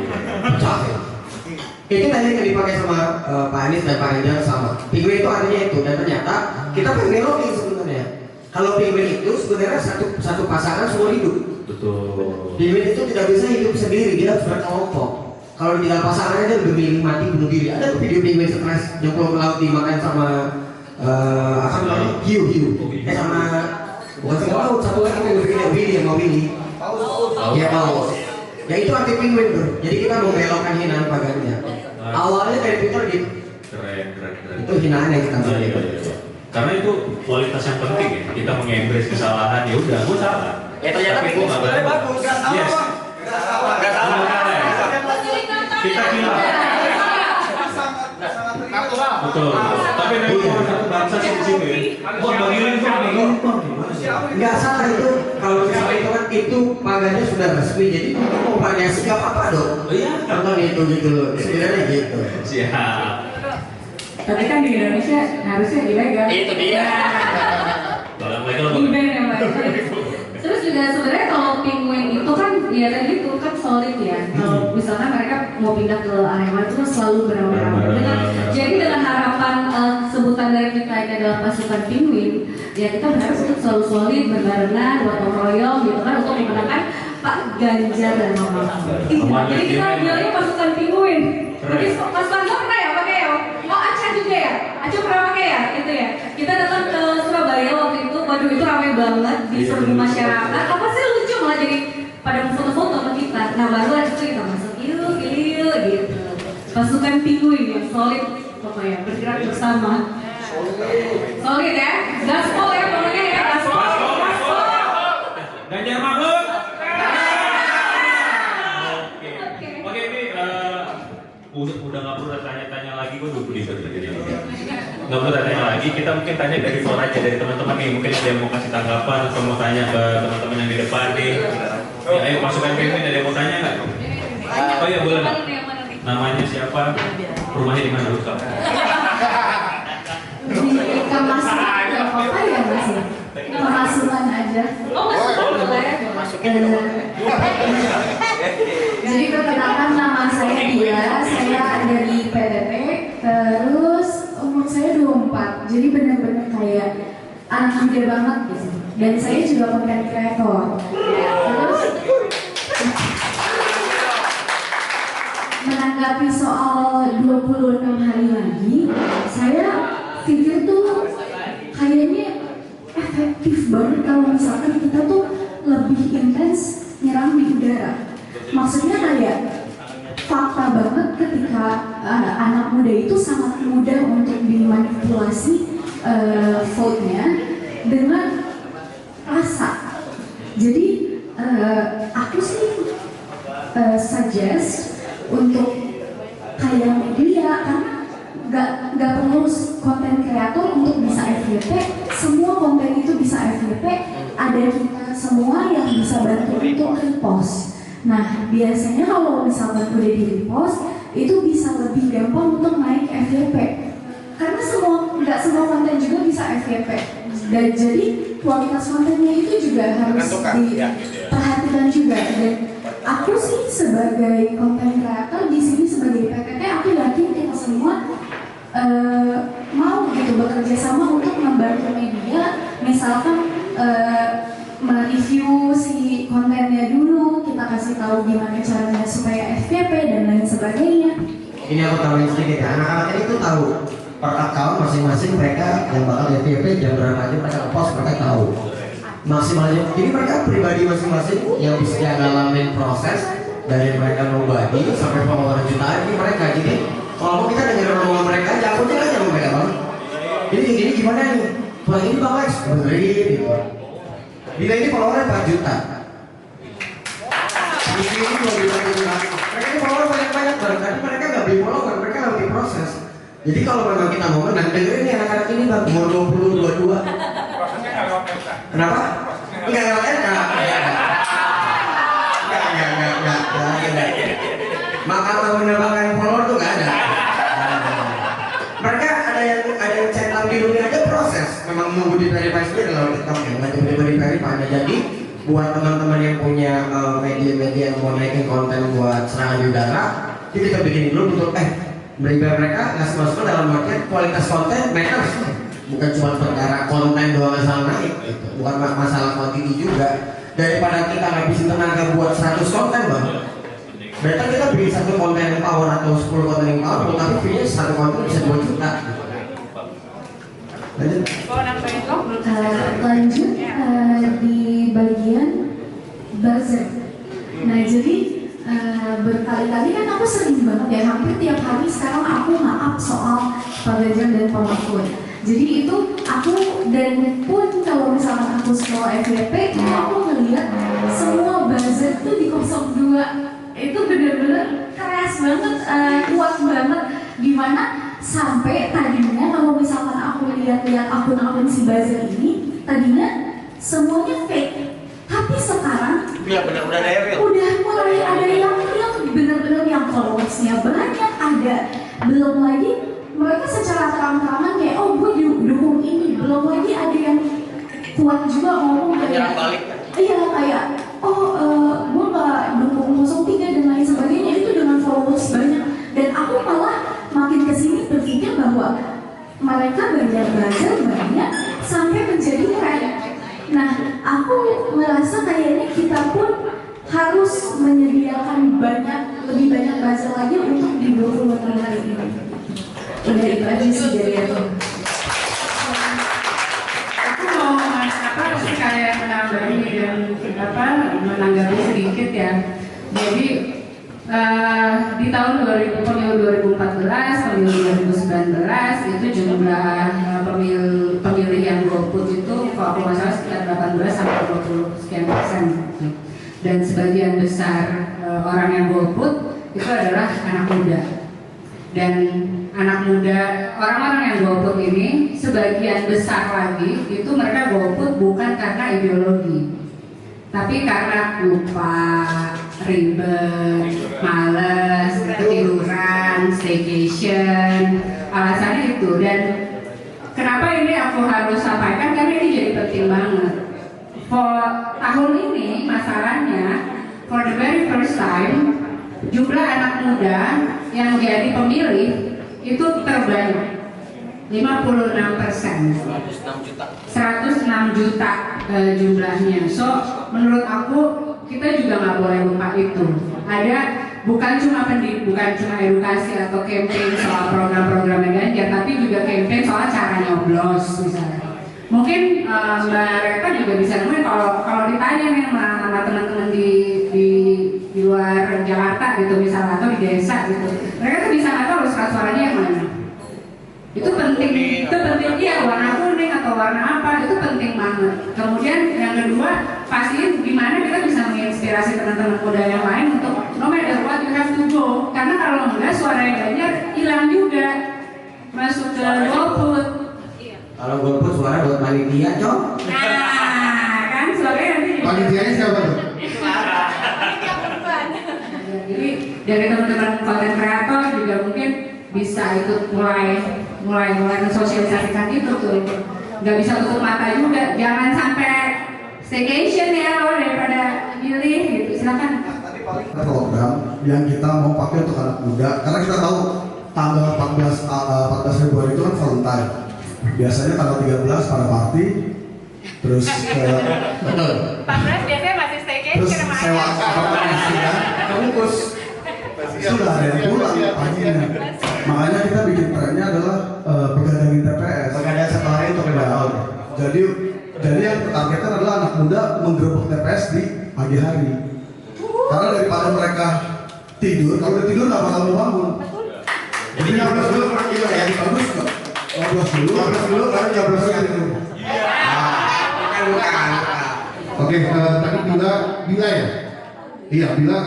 Capek. Itu tadi yang dipakai sama Pak Anies dan Pak Ganjar sama. Penguin itu artinya itu, dan ternyata kita pengen login sebenarnya. Kalau penguin itu sebenarnya satu pasangan seumur hidup. Betul. Penguin itu tidak bisa hidup sendiri, dia harus berkelompok. Kalau di dalam pasangannya dia lebih milih mati bunuh diri. Ada tuh video penguin stres jempol ke laut dimakan sama apa namanya? Hiu. Sama bukan sama laut, satu lagi yang berpikir Willy yang mau Willy. Ya Paus. Ya itu arti penguin tuh. Jadi kita mau belokkan hinaan Pak Ganjar. Awalnya dari Twitter gitu. Keren. Itu hinaan yang kita milih. Karena itu kualitas yang penting ya. Kita mengembrace kesalahan. Ya udah, gue salah. Ya ternyata penguin sebenarnya bagus. Yes. Gak salah. Kita kira. Betul. Tapi dari orang satu bangsa sih di sini. Wah, bagilin kok. Nggak salah itu. Kalau misalnya itu kan itu Pak Ganjar sudah resmi. Jadi mau variasi nggak apa-apa dong. Iya. Contoh itu gitu loh. Sebenarnya gitu. Siap. Tapi kan di Indonesia harusnya ilegal. Itu dia. Kalau yang legal Event yang lain. Terus juga sebenarnya kalau penguin itu kan ya tadi itu kan solid ya. Kalau misalkan mereka mau pindah ke Arema itu kan selalu beramai-ramai. Jadi dengan harapan sebutan dari kita ini adalah pasukan penguin, ya kita berharap untuk selalu solid berbarengan, gotong royong gitu kan untuk memenangkan Ganjar dan Mama. Iya, jadi kita bilangnya pasukan penguin. Jadi Mas Bangga pernah ya pakai ya? Oh Aca juga ya? Aca pernah pakai ya? Itu ya. Kita datang ke Surabaya waktu itu, waduh itu ramai banget di serbu masyarakat. Apa sih lucu malah jadi pada foto-foto sama kita. Nah baru ada itu kita masuk yuk gitu. Pasukan penguin yang solid pokoknya bergerak bersama. Solid ya, gaspol ya pokoknya ya, gaspol. Ganjar Mahfud. Oke ini udah nggak perlu tanya-tanya lagi, kok 20 menit terjadi. Nggak perlu tanya lagi, kita mungkin tanya dari floor aja dari teman-teman nih, mungkin ada yang mau kasih tanggapan atau mau tanya ke teman-teman yang di depan nih. Ya, ayo pasukan penguin, ada yang mau tanya nggak? Oh iya boleh Pak. Namanya siapa? Rumahnya di mana Ustaz? Di Kamasukan apa ya Mas ya? Kamasukan aja. Oh masukan boleh. Jadi perkenalkan nama saya Dia, saya dari PDP, terus umur saya 24, jadi benar-benar kayak anak muda banget gitu. Dan saya juga content creator. Terus menanggapi soal 26 hari lagi, saya pikir tuh kayaknya efektif banget kalau misalkan kita tuh lebih intens nyerang di udara. Maksudnya kayak fakta banget ketika anak muda itu sangat mudah untuk dimanipulasi vote-nya dengan rasa. Jadi aku sih suggest untuk kayak media, karena nggak perlu konten kreator untuk bisa FYP, semua konten itu bisa FYP, ada kita semua yang bisa bantu untuk repost. Nah biasanya kalau misalkan udah di repost itu bisa lebih gampang untuk naik FYP, karena nggak semua konten juga bisa FYP, dan jadi kualitas kontennya itu juga harus diperhatikan juga. Dan aku sih sebagai konten kreator di sini sebagai PTT, aku yakin kita semua mau gitu bekerja sama untuk membantu media, misalkan mereview si kontennya dulu, kita kasih tahu gimana caranya supaya FYP dan lain sebagainya. Ini aku tambahin sedikit ya, anak-anak ini tuh tahu per account masing-masing mereka yang bakal FYP jam berapa aja mereka post, mereka tahu maksimalnya. Jadi mereka pribadi masing-masing yang bisa ngalamin proses dari mereka nobody sampai follower jutaan ini mereka. Jadi kalau kita dengerin omongan mereka aja, aku aja sama mereka bang. Ini gimana nih? Kalau ini bang Lex benerin gitu. Bila ini followernya 4 juta. Ini 2 juta. Mereka ini follower banyak-banyak banget, tapi mereka nggak beli follower, mereka lagi proses. Jadi kalau memang kita mau menang, dengerin nih anak-anak ini bang, umur 20, 22. Kenapa? Enggak lewat RK. Enggak. Mahkamah menambahkan follower tuh nggak ada. Mereka ada yang centang birunya aja proses. Memang nunggu di verify sendiri kalau TikTok ya, nggak coba di verify. Jadi buat teman-teman yang punya media-media yang mau naikin konten buat serangan di udara, kita bikin dulu untuk mereka nggak semua dalam market kualitas konten mereka harus bukan cuma perkara konten doang asal naik, gitu. Bukan masalah quantity juga. Daripada kita ngabisin tenaga buat 100 konten bang, berarti kita bikin satu konten yang power atau 10 konten yang power, tapi fee-nya satu konten bisa 2 juta. Lanjut di bagian buzzer. Nah jadi berkali-kali kan aku sering banget ya, hampir tiap hari sekarang aku nge-up soal Pak Ganjar dan Pak Mahfud. Jadi itu aku, dan pun kalau misalkan aku scroll FYP itu aku ngeliat semua buzzer tuh di 02. Itu bener-bener keras banget, kuat banget, dimana sampai tadinya kalau misalkan aku lihat-lihat akun-akun si buzzer ini tadinya semuanya fake, tapi sekarang udah mulai ada yang real, bener-bener yang followersnya banyak, ada belum lagi mereka secara terang-terangan kayak oh gue dukung ini, belum lagi ada yang kuat juga ngomong kayak iya kayak gue gak dukung 03 dan lain sebagainya, itu dengan followers banyak. Dan aku malah makin kesini berpikir bahwa mereka belajar banyak sampai menjadi keren. Nah aku merasa kayaknya kita pun harus menyediakan lebih banyak buzzer lagi untuk di 20 hari ini. Udah itu aja sih dari aku. Aku mau kayak menambahi dan menanggapi sedikit ya. Jadi di tahun pemilu 2014, pemilu 2019 itu jumlah pemilih yang golput itu kalau aku nggak salah sekitar 18 sampai 20 sekian persen. Dan sebagian besar orang yang golput itu adalah anak muda. Dan anak muda, orang-orang yang golput ini sebagian besar lagi itu mereka golput bukan karena ideologi, tapi karena lupa, ribet, males, ketiduran, staycation, alasannya itu. Dan kenapa ini aku harus sampaikan, karena ini jadi penting banget. Tahun ini masalahnya, for the very first time, jumlah anak muda yang jadi pemilih itu terbanyak, 56%, 106 juta jumlahnya. So menurut aku kita juga nggak boleh lupa itu. Ada bukan cuma edukasi atau campaign soal program-programnya Ganjar, tapi juga campaign soal cara nyoblos misalnya. Mungkin Mbak Reta juga bisa nemuin kalau ditanya nih sama teman-teman di luar Jakarta gitu misalnya, atau di desa gitu, mereka tuh bisa nggak tahu surat suaranya yang mana. Itu penting ya, warna kuning atau warna apa, itu penting banget. Kemudian yang kedua, pastiin gimana kita bisa menginspirasi teman-teman muda yang lain untuk no matter what you have to go, karena kalau enggak suara yang Ganjar hilang juga, masuk ke golput. Kalau golput suara buat panitia, Cok. Nah, kan suaranya nanti Panitianya siapa tuh? Jadi dari teman-teman konten kreator juga mungkin bisa ikut mulai mensosialisasikan itu tuh. Nggak bisa tutup mata juga, jangan sampai staycation ya lo daripada pilih gitu. Silakan. Program yang kita mau pakai untuk anak muda, karena kita tahu tanggal 14 Februari itu kan Valentine. Biasanya tanggal 13 pada party, terus Betul. 14 biasanya masih staycation terus sama sewa ayah. bungkus sudah ada yang pulang paginya. Makanya kita bikin trennya adalah begadangin TPS. Begadang satu hari untuk berdaun. Jadi yang targetnya adalah anak muda menggerebek TPS di pagi hari. Karena daripada mereka tidur, kalau udah tidur nggak bakal bangun. Jadi nyoblos dulu orang gila ya, bagus kok. Nyoblos dulu baru nyoblos lagi. Bukan. Oke, tadi Bila ya? Iya, Bila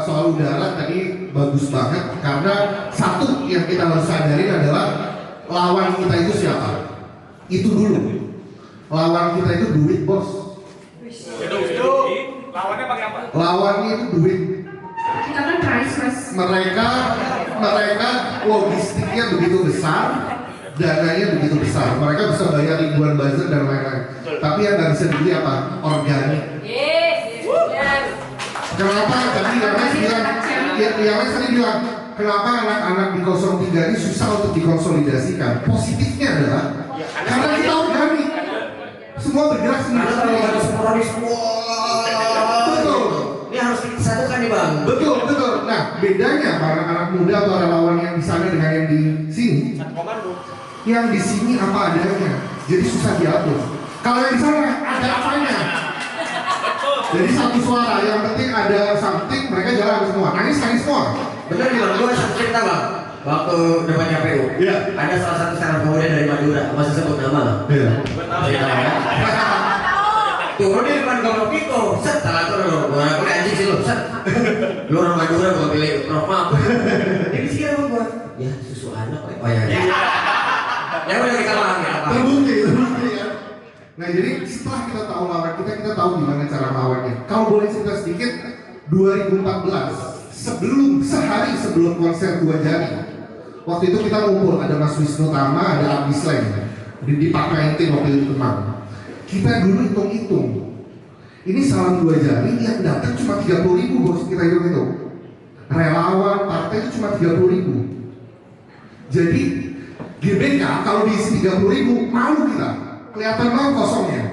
soal udara tadi bagus banget, karena satu yang kita harus sadarin adalah lawan kita itu siapa? Itu dulu. Lawan kita itu duit, bos. Lawannya pakai apa? Lawannya itu duit. Kita kan priceless. Mereka logistiknya begitu besar, dananya begitu besar. Mereka bisa bayar ribuan buzzer dan lain-lain. Tapi yang nggak bisa dibeli apa? Organik. Yes. Kenapa? Tadi yang lain tadi bilang, kenapa anak-anak di 03 ini susah untuk dikonsolidasikan? Positifnya adalah karena kita organik. Semua bergerak Karena kalau sendiri. harus sporadis, Betul. ini harus disatukan nih bang. Betul. Nah, bedanya para anak muda atau relawan yang di sana dengan yang di sini. Yang di sini apa adanya, jadi susah diatur. Kalau yang di sana ada apanya. Jadi satu suara, yang penting ada something, mereka jalan semua. Nangis semua. Bener nih bang, gue satu cerita bang. Waktu depan KPU, Iya. ada salah satu sarang pemuda dari Madura, masih sebut nama. Iya. Cerita ya. Turun di depan Gomok Kiko, set, salah turun, gue pakai anjing sih lo, set. Lu orang Madura, gue pilih Prof maaf. Jadi sih apa gue? Ya susu anak, oh ya. Ya udah kita paham ya. Terbukti ya. Nah jadi setelah kita tahu lawan kita tahu gimana cara melawannya. Kalau boleh cerita sedikit, 2014 sehari sebelum konser 2 Jari, waktu itu kita ngumpul, ada Mas Wisnu Tama, ada Abdi Sleng di Pak Maintin waktu itu Kemang. Kita dulu hitung-hitung, ini salam 2 Jari yang datang cuma 30.000 bos, kita hitung-hitung. Relawan partai itu cuma 30.000. Jadi GBK kalau diisi 30.000 malu kita, kelihatan banget kosongnya.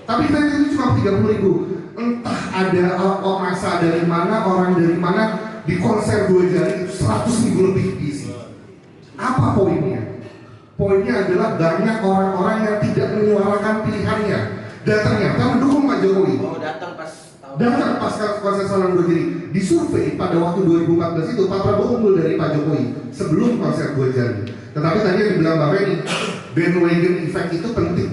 Tapi kita itu cuma 30.000. Entah ada masa dari mana, orang dari mana di konser Dua Jari itu 100.000 lebih diisi. Apa poinnya? Poinnya adalah banyak orang-orang yang tidak menyuarakan pilihannya dan ternyata mendukung Pak Jokowi. Datang pas konser Salon Dua Jari. Di survei pada waktu 2014 itu Pak Prabowo unggul dari Pak Jokowi sebelum konser Dua Jari. Tetapi tadi yang dibilang Mbak Feni, bandwagon effect itu penting.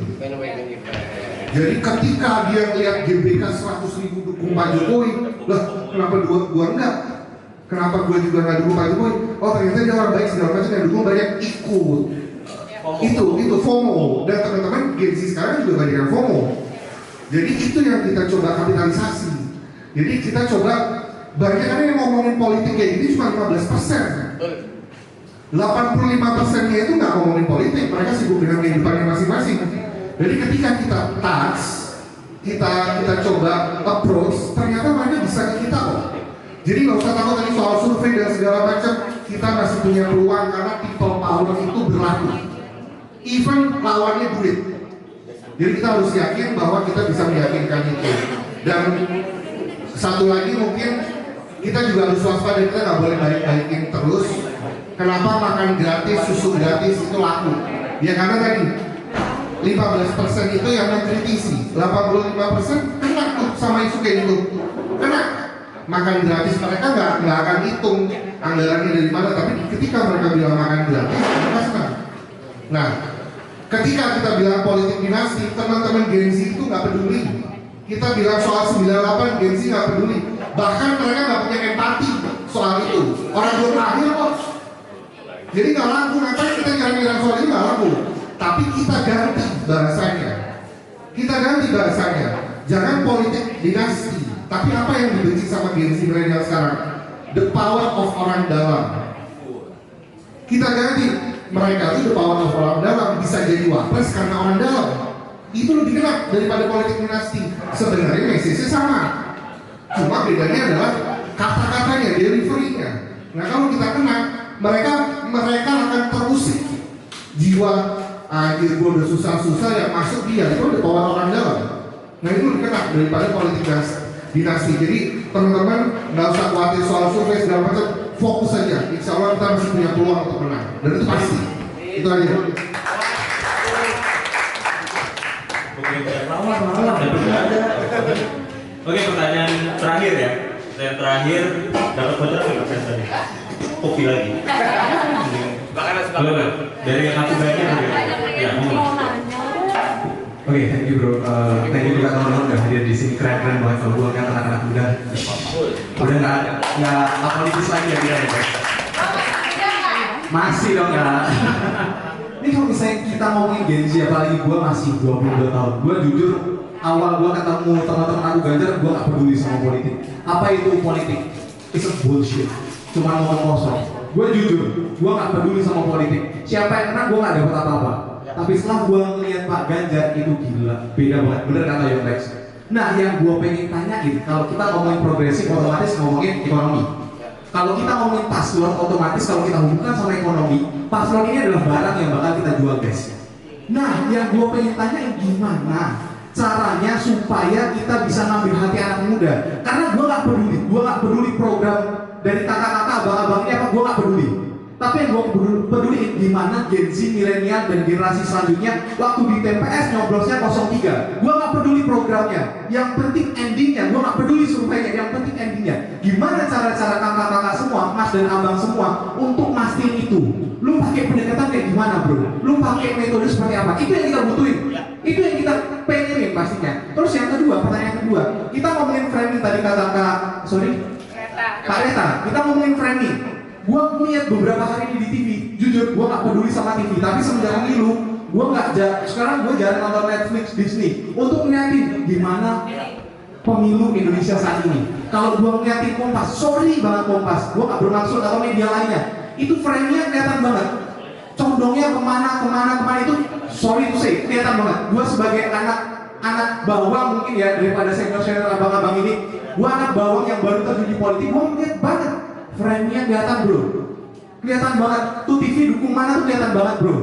Jadi ketika dia lihat GBK 100.000 dukung Pak Jokowi, lah kenapa gua enggak? Kenapa gua juga nggak dukung Pak Jokowi? Oh ternyata dia orang baik segala macam yang dukung banyak ikut. Itu FOMO, dan teman-teman Gen Z sekarang juga banyak yang FOMO. Jadi itu yang kita coba kapitalisasi. Jadi kita coba banyak kan yang ngomongin politik kayak gini cuma 15%. 85%-nya itu nggak ngomongin politik, mereka sibuk dengan kehidupannya masing-masing. Jadi ketika kita touch, kita coba approach, ternyata mereka bisa ke kita kok. Jadi nggak usah takut tadi soal survei dan segala macam, kita masih punya peluang karena people power itu berlaku. Even lawannya duit. Jadi kita harus yakin bahwa kita bisa meyakinkan itu. Dan satu lagi mungkin kita juga harus waspada, kita nggak boleh balik-balikin terus. Kenapa makan gratis, susu gratis itu laku? Ya karena tadi 15% itu yang mengkritisi, 85% kena tuh sama isu kayak gitu. Kena makan gratis, mereka nggak akan hitung anggarannya dari mana, tapi ketika mereka bilang makan gratis, mereka senang. Nah, ketika kita bilang politik dinasti, teman-teman Gen Z itu nggak peduli. Kita bilang soal 98, Gen Z nggak peduli. Bahkan mereka nggak punya empati soal itu. Orang belum lahir kok. Jadi nggak laku, ngapain kita nyari-nyari soal ini nggak laku. Tapi kita ganti bahasanya. Kita ganti bahasanya. Jangan politik dinasti. Tapi apa yang dibenci sama Gen Z milenial sekarang? The power of orang dalam. Kita ganti. Mereka itu the power of orang dalam, bisa jadi wapres karena orang dalam. Itu lebih kena daripada politik dinasti. Sebenarnya message-nya sama, cuma bedanya adalah kata-katanya, delivery-nya. Nah kalau kita kena, mereka akan terusik jiwa. Gue udah susah-susah yang masuk dia, itu the power orang dalam. Nah itu lebih kena daripada politik dinasti. Jadi teman-teman nggak usah khawatir soal survei segala macam. Fokus saja, insya Allah kita masih punya peluang untuk menang. Dan itu pasti. Itu aja. Oke, pertanyaan terakhir ya. Pertanyaan terakhir dapat bocoran nggak Mas tadi? Kopi lagi. Dari yang aku baca ya. Oke, thank you bro. Thank you juga teman-teman udah hadir di sini, keren banget kalau gue kan anak-anak muda. Udah nggak apolitis lagi ya dia ya guys. Masih dong ya. Ini kalau misalnya kita ngomongin Gen Z, apalagi gue masih 22 tahun. Gue jujur awal gue ketemu teman-teman aku Ganjar, gue nggak peduli sama politik. Apa itu politik? It's a bullshit. Cuma ngomong kosong. Gue jujur, gue nggak peduli sama politik. Siapa yang menang, gue nggak dapat apa-apa. Tapi setelah gue ngeliat Pak Ganjar itu gila, beda banget, bener kata Yonex. Nah yang gue pengen tanyain, kalau kita ngomongin progresif otomatis ngomongin ekonomi. Kalau kita ngomongin paslon otomatis kalau kita hubungkan sama ekonomi, paslon ini adalah barang yang bakal kita jual guys. Nah yang gue pengen tanyain gimana caranya supaya kita bisa ngambil hati anak muda. Karena gue gak peduli program dari kakak-kakak abang-abang ini apa, gue gak peduli. Tapi yang gue peduli gimana Gen Z, milenial dan generasi selanjutnya waktu di TPS nyoblosnya 03. Gue gak peduli programnya, yang penting endingnya. Gue gak peduli surveinya, yang penting endingnya. Gimana cara-cara kakak-kakak semua, mas dan abang semua untuk mastiin itu? Lu pakai pendekatan kayak gimana bro? Lu pakai metode seperti apa? Itu yang kita butuhin. Itu yang kita pengenin pastinya. Terus yang kedua, pertanyaan kedua, kita ngomongin framing tadi kata Kak Reta, kita ngomongin framing. Gua ngeliat beberapa hari ini di TV, jujur gua gak peduli sama TV, tapi semenjak pemilu, sekarang gua jarang nonton Netflix, Disney untuk ngeliatin gimana pemilu Indonesia saat ini. Kalau gua ngeliatin Kompas, sorry banget Kompas, gua gak bermaksud atau media lainnya, itu frame-nya kelihatan banget. Condongnya kemana itu, sorry to say, kelihatan banget. Gua sebagai anak bawang mungkin ya, daripada senior abang-abang ini, gua anak bawang yang baru terjun di politik, gua ngeliat banget. Frame-nya kelihatan bro, kelihatan banget. Tuh TV dukung mana tuh kelihatan banget bro.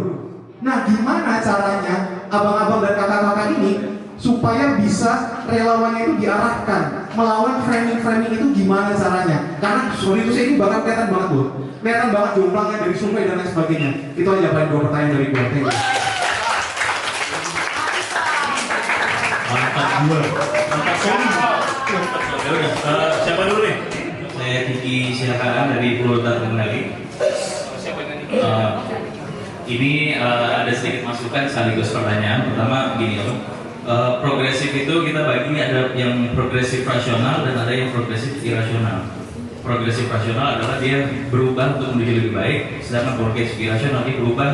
Nah gimana caranya abang-abang dan kakak-kakak ini supaya bisa relawannya itu diarahkan melawan framing itu gimana caranya? Karena sorry itu saya ini bakal kelihatan banget loh, kelihatan banget jomplangnya dari survei dan lain sebagainya. Itu aja paling 2 pertanyaan dari gue. Thank you. Mantap sekali. Siapa dulu nih? Saya Kiki Silakan dari Pulau Terkendali. Ini ada sedikit masukan sekaligus pertanyaan. Pertama gini loh, progresif itu kita bagi ada yang progresif rasional dan ada yang progresif irasional. Progresif rasional adalah dia berubah untuk menuju lebih baik, sedangkan progresif irasional dia berubah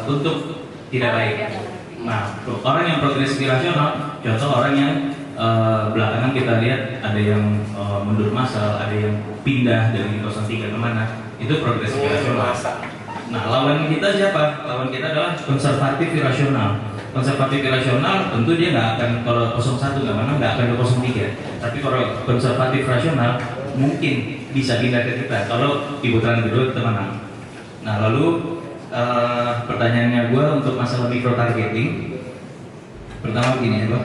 untuk tidak baik. Nah, orang yang progresif irasional, contoh orang yang belakangan kita lihat ada yang mundur massal, ada yang pindah dari 03 kemana, itu progresif irasional. Nah, lawan kita siapa? Lawan kita adalah konservatif irasional. Konservatif irasional tentu dia nggak akan, kalau 01 nggak menang, nggak akan ke 03. Tapi kalau konservatif rasional mungkin bisa pindah ke kita kalau di putaran kedua kita menang. Nah, lalu pertanyaannya gue untuk masalah micro targeting. Pertama begini ya, Pak.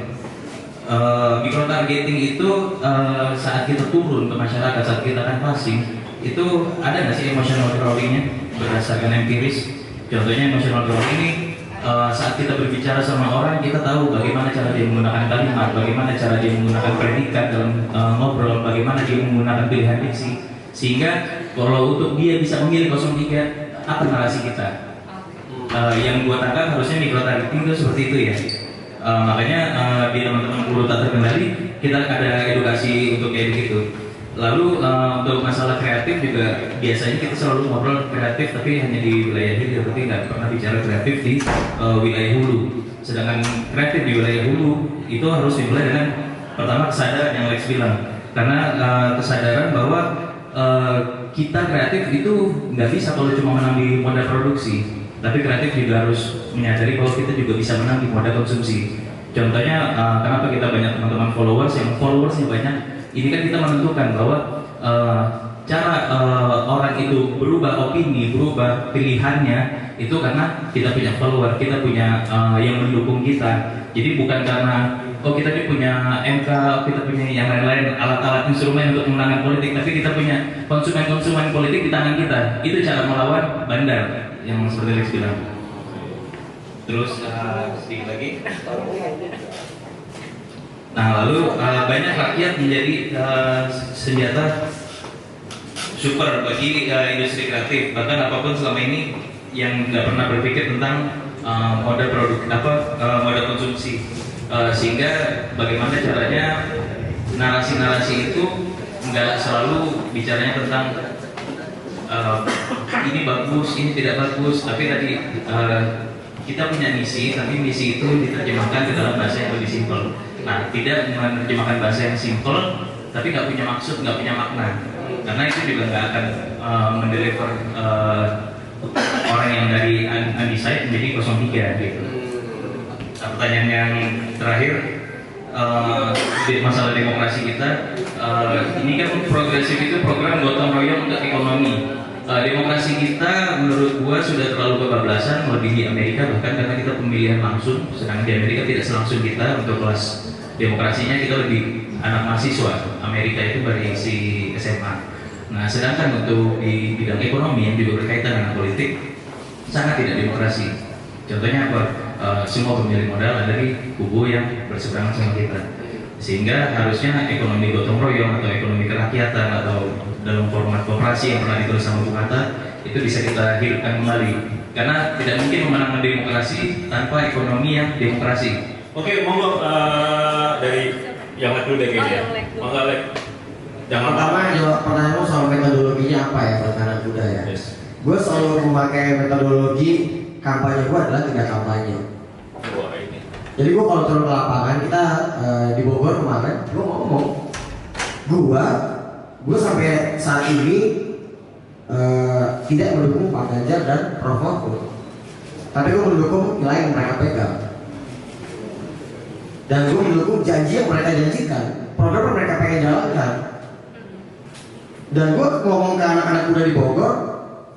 Micro targeting itu saat kita turun ke masyarakat, saat kita akan passing, itu ada nggak sih emotional controlling-nya berdasarkan empiris? Contohnya emotional controlling ini saat kita berbicara sama orang, kita tahu bagaimana cara dia menggunakan kalimat, bagaimana cara dia menggunakan predikat dalam ngobrol, bagaimana dia menggunakan pilihan diksi, sehingga kalau untuk dia bisa memilih 03, apa narasi kita? Yang gua tangkap harusnya micro targeting itu seperti itu ya. Makanya di teman-teman Pulau Tak Terkendali kita ada edukasi untuk kayak begitu. Lalu untuk masalah kreatif juga biasanya kita selalu ngobrol kreatif tapi hanya di wilayah hilir, tapi nggak pernah bicara kreatif di wilayah hulu. Sedangkan kreatif di wilayah hulu itu harus dimulai dengan pertama kesadaran yang Lex bilang, karena kesadaran bahwa kita kreatif itu nggak bisa kalau cuma menang di moda produksi, tapi kreatif juga harus menyadari bahwa kita juga bisa menang di moda konsumsi. Contohnya kenapa kita banyak teman-teman followersnya banyak, ini kan kita menentukan bahwa cara orang itu berubah opini, berubah pilihannya itu karena kita punya follower, kita punya yang mendukung kita. Jadi bukan karena kita ini punya MK, kita punya yang lain-lain alat-alat instrumen untuk memenangkan politik, tapi kita punya konsumen politik di tangan kita. Itu cara melawan bandar yang seperti Lex bilang. Terus sedikit lagi. Nah, lalu banyak rakyat menjadi senjata super bagi industri kreatif. Bahkan apapun selama ini yang nggak pernah berpikir tentang moda produk moda konsumsi. Sehingga bagaimana caranya narasi-narasi itu nggak selalu bicaranya tentang ini bagus, ini tidak bagus, tapi tadi kita punya misi, tapi misi itu diterjemahkan ke dalam bahasa yang lebih simpel. Nah, tidak menerjemahkan bahasa yang simpel, tapi nggak punya maksud, nggak punya makna, karena itu juga nggak akan mendeliver orang yang dari undecided menjadi 03 gitu. Pertanyaan yang terakhir, masalah demokrasi kita, ini kan progresif itu program gotong royong untuk ekonomi. Demokrasi kita menurut gua sudah terlalu kebablasan melebihi Amerika, bahkan karena kita pemilihan langsung, sedangkan di Amerika tidak selangsung kita untuk kelas demokrasinya kita lebih anak mahasiswa, Amerika itu dari si SMA. Nah, sedangkan untuk di bidang ekonomi yang juga berkaitan dengan politik sangat tidak demokrasi. Contohnya apa? Semua pemilik modal ada di kubu yang berseberangan sama kita, sehingga harusnya ekonomi gotong royong atau ekonomi kerakyatan atau dalam format koperasi yang pernah ditulis sama Bung Hatta itu bisa kita hidupkan kembali, karena tidak mungkin memenangkan demokrasi tanpa ekonomi yang demokrasi. Oke, monggo dari yang dulu deh kayaknya. Monggo Lek. Jangan pertama jawab pertanyaanmu soal metodologinya apa ya buat anak muda ya. Yes. Gue selalu memakai metodologi kampanye gue adalah 3 kampanye. Jadi gue kalau turun ke lapangan, kita di Bogor kemarin, gue ngomong, gue sampai saat ini tidak mendukung Pak Ganjar dan Prof Mahfud, tapi gue mendukung nilai yang mereka pegang, dan gue mendukung janji yang mereka janjikan, program yang mereka pengen jalankan. Dan gue ngomong ke anak-anak muda di Bogor,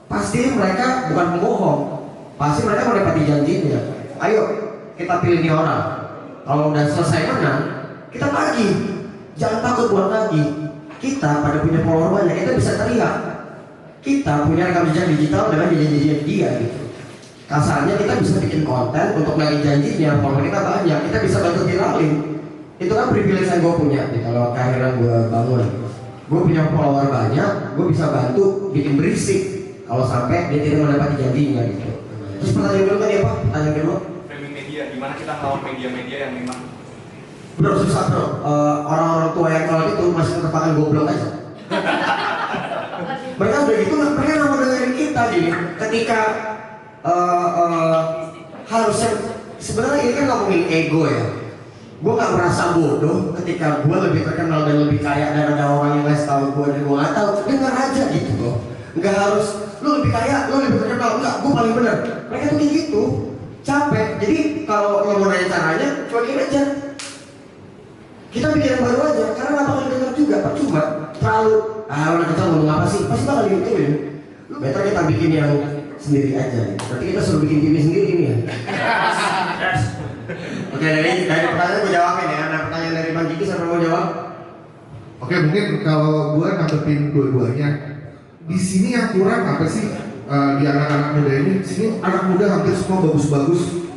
pasti mereka bukan pembohong, pasti mereka menepati janjinya. Ayo kita pilih nih orang. Kalau udah selesai menang, kita lagi. Jangan takut buat lagi. Kita pada punya follower banyak, kita bisa teriak. Kita punya rekam jejak digital dengan janji-janjian dia gitu. Kasarnya kita bisa bikin konten untuk lagi janjinya, follower kita banyak, kita bisa bantu viralin. Itu kan privilege yang gue punya nih, kalau karir yang gue bangun. Gue punya follower banyak, gue bisa bantu bikin berisik kalau sampai dia tidak mendapati janjinya gitu. Terus pertanyaan kedua tadi apa? Pertanyaan kedua? Framing media, gimana kita melawan media-media yang memang Bro, susah bro. Orang-orang tua yang kalau itu masih terpakai goblok aja. Mereka udah gitu, mereka nggak mau dengerin kita gini. Ketika harusnya sebenarnya ini kan ngomongin ego ya. Gue nggak merasa bodoh ketika gue lebih terkenal dan lebih kaya dan ada orang yang ngasih tahu gue dan gue nggak tahu. Dengar aja gitu loh. Nggak harus lu lebih kaya, lu lebih terkenal. Enggak, gue paling benar. Mereka tuh kayak gitu. Capek. Jadi kalau lo mau nanya caranya, cuekin aja. Kita bikin yang baru aja, karena nggak bakal dengar juga, percuma. Terlalu, udah kita ngomong apa sih? Pasti bakal digituin. Better kita bikin yang sendiri aja. Berarti kita suruh bikin TV sendiri nih ya. Oke, dari pertanyaan gue jawabin ya. Nah, pertanyaan dari Bang Kiki siapa mau jawab? Oke, mungkin kalau gue nanggepin dua-duanya, di sini yang kurang apa sih di anak-anak muda ini? Di sini anak muda hampir semua bagus-bagus.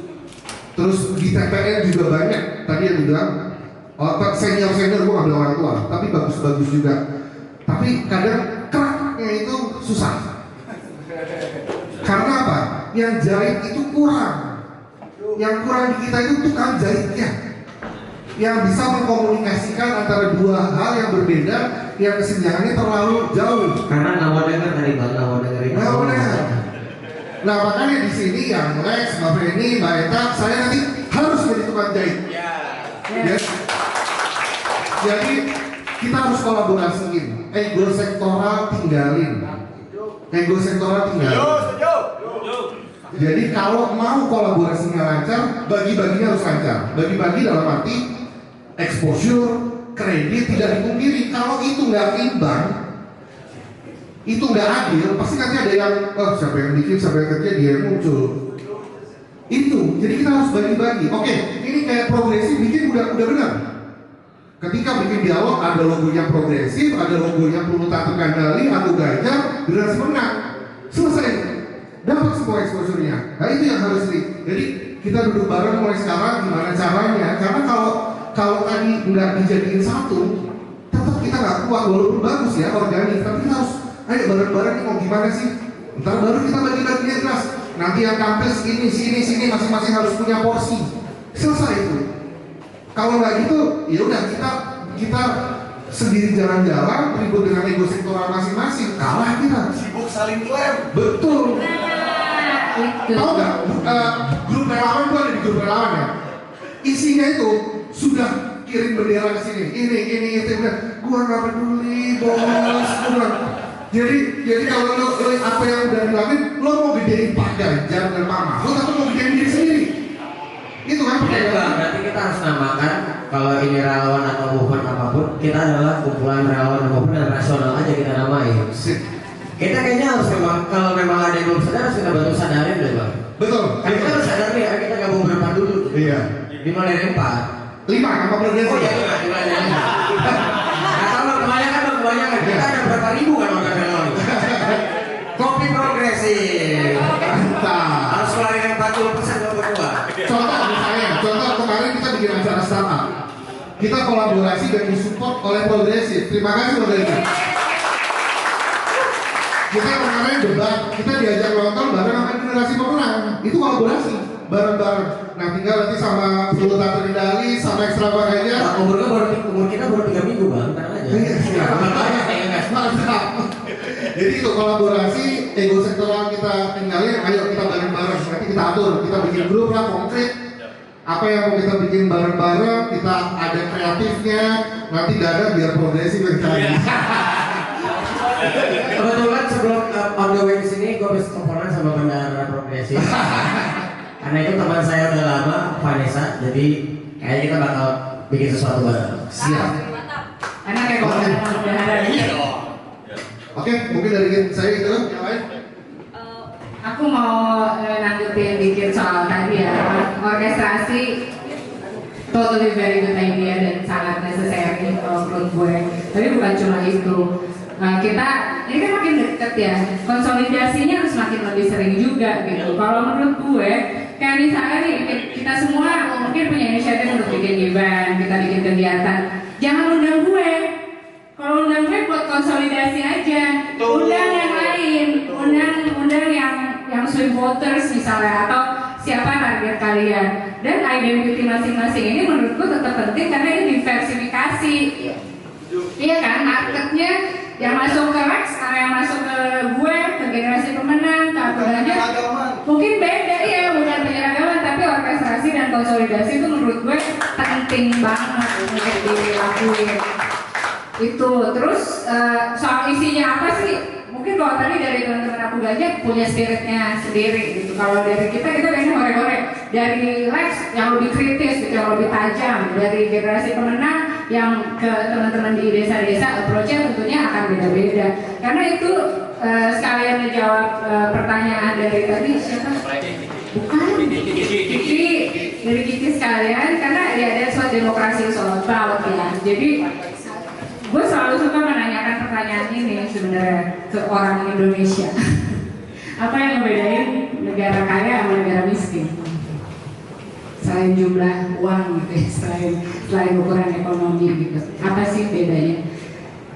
Terus di TPN juga banyak. Tadi yang bilang, senior-senior gue ngambil orang tua, tapi bagus-bagus juga. Tapi kadang keraknya itu susah. Karena apa? Yang jahit itu kurang. Yang kurang di kita itu tukang jahitnya, yang bisa mengkomunikasikan antara dua hal yang berbeda, yang kesenjangannya terlalu jauh. Karena nggak mau dengar dari Bang, nggak mau dengerin. Nggak mau dengar. Nah makanya di sini yang Lex, Mbak Feni, Mbak Eta, saya nanti harus jadi tukang jahit. Ya. Jadi kita harus kolaborasiin. Ego sektoral tinggalin. Ego sektoral tinggalin. Jadi kalau mau kolaborasinya lancar, bagi-baginya harus lancar. Bagi-bagi dalam arti exposure, kredit tidak dipungkiri. Kalau itu nggak imbang, itu nggak adil, pasti nanti ada yang, siapa yang bikin, siapa yang kerja, dia yang muncul. Itu, jadi kita harus bagi-bagi. Oke, ini kayak progresif, bikin udah benar. Ketika bikin dialog, ada logonya progresif, ada logonya peluru tatu kandali, aku Ganjar, generasi menang. Selesai. Dapat semua exposure-nya. Nah itu yang harus jadi kita duduk bareng mulai sekarang gimana caranya. Karena kalau tadi nggak dijadiin satu, tetap kita nggak kuat walaupun bagus ya organik. Tapi kita harus ayo bareng-bareng mau gimana sih? Ntar baru kita bagi-baginya jelas. Nanti yang kampus sini masing-masing harus punya porsi. Selesai itu. Kalau nggak gitu, ya udah kita sendiri jalan-jalan ribut dengan ego sektoral masing-masing, kalah kita. Sibuk saling klaim. Betul. Tahu nggak? Grup relawan itu ada di grup relawan ya. Isinya itu sudah kirim bendera ke sini. Ini itu. Gua nggak peduli bos. Jadi kalau lo apa yang udah dilakuin, lo mau gedein Pak Ganjar dan Pak Mahfud atau mau gedein diri sendiri? Itu kan pertanyaan. Berarti kita harus namakan kalau ini relawan atau movement apapun, kita adalah kumpulan relawan dan movement yang rasional aja kita namain. Kita kayaknya harus kalau memang ada yang belum sadar harus kita bantu sadarin deh Bang. Betul. Kan kita harus sadar nih, kita nggak mau berempat dulu. Iya. 5 dari 4. 5 apa progresif? Oh iya 5 dari 5. Nah kalau kebanyakan kita ada berapa ribu kan orang relawan. Kopi progresif. Harus keluarin yang 40% kalau berdua. Contoh kemarin kita bikin acara startup. Kita kolaborasi dan disupport oleh progresif. Terima kasih progresif. Kita kemarin debat, kita diajak nonton bareng sama generasi pemenang. Itu kolaborasi bareng-bareng. Nah tinggal nanti sama peluru tatu kendali, sama extravaganza. Umur kita baru 3 minggu Bang, tenang aja. Mantap. Jadi itu kolaborasi, ego sektoral kita tinggalin, ayo kita bareng-bareng. Nanti kita atur, kita bikin grup lah konkret. Apa yang mau kita bikin bareng-bareng, kita ada kreatifnya. Nanti Dadan biar progresif yang cari. Kebetulan sebelum on the way kesini, gue bisa teleponan sama bendahara progresif. Karena itu teman saya udah lama, Vanessa. Jadi kayaknya kita bakal bikin sesuatu bareng. Siap. Enak ya kalau bendahara ini. Oke, mungkin dari saya itu yang lain. Aku mau nanggepin dikit soal tadi ya, orkestrasi totally very good idea dan sangat necessary kalau menurut gue. Tapi bukan cuma itu. Kita ini kan makin deket ya, konsolidasinya harus makin lebih sering juga gitu. Kalau menurut gue, kayak misalnya nih kita semua mungkin punya inisiatif untuk bikin event, kita bikin kegiatan. Jangan undang gue. Kalau undang gue buat konsolidasi aja. Undang yang lain, undang yang swing voters misalnya, atau siapa target kalian. Dan identity masing-masing ini menurutku tetap penting karena ini diversifikasi. Iya kan, marketnya yang masuk ke Rex, yang masuk ke gue, ke generasi pemenang, ke aku aja mungkin beda ya, bukan penyeragaman, tapi orkestrasi dan konsolidasi itu menurut gue penting banget untuk dilakuin. Itu terus soal isinya apa sih? Mungkin kalau tadi dari teman-teman aku gajah punya spiritnya sendiri gitu. Kalau dari kita kayaknya hore-hore. Dari Lex yang lebih kritis, gitu, yang lebih tajam. Dari generasi pemenang yang ke teman-teman di desa-desa approach-nya tentunya akan beda-beda. Karena itu sekalian menjawab pertanyaan dari tadi siapa? Bukan. Kiki, dari Kiki sekalian. Karena ya ada suatu demokrasi soal about ya. Jadi gue selalu suka menanyakan pertanyaan ini sebenarnya ke orang Indonesia. Apa yang membedain negara kaya sama negara miskin? Selain jumlah uang gitu ya, selain ukuran ekonomi gitu. Apa sih bedanya?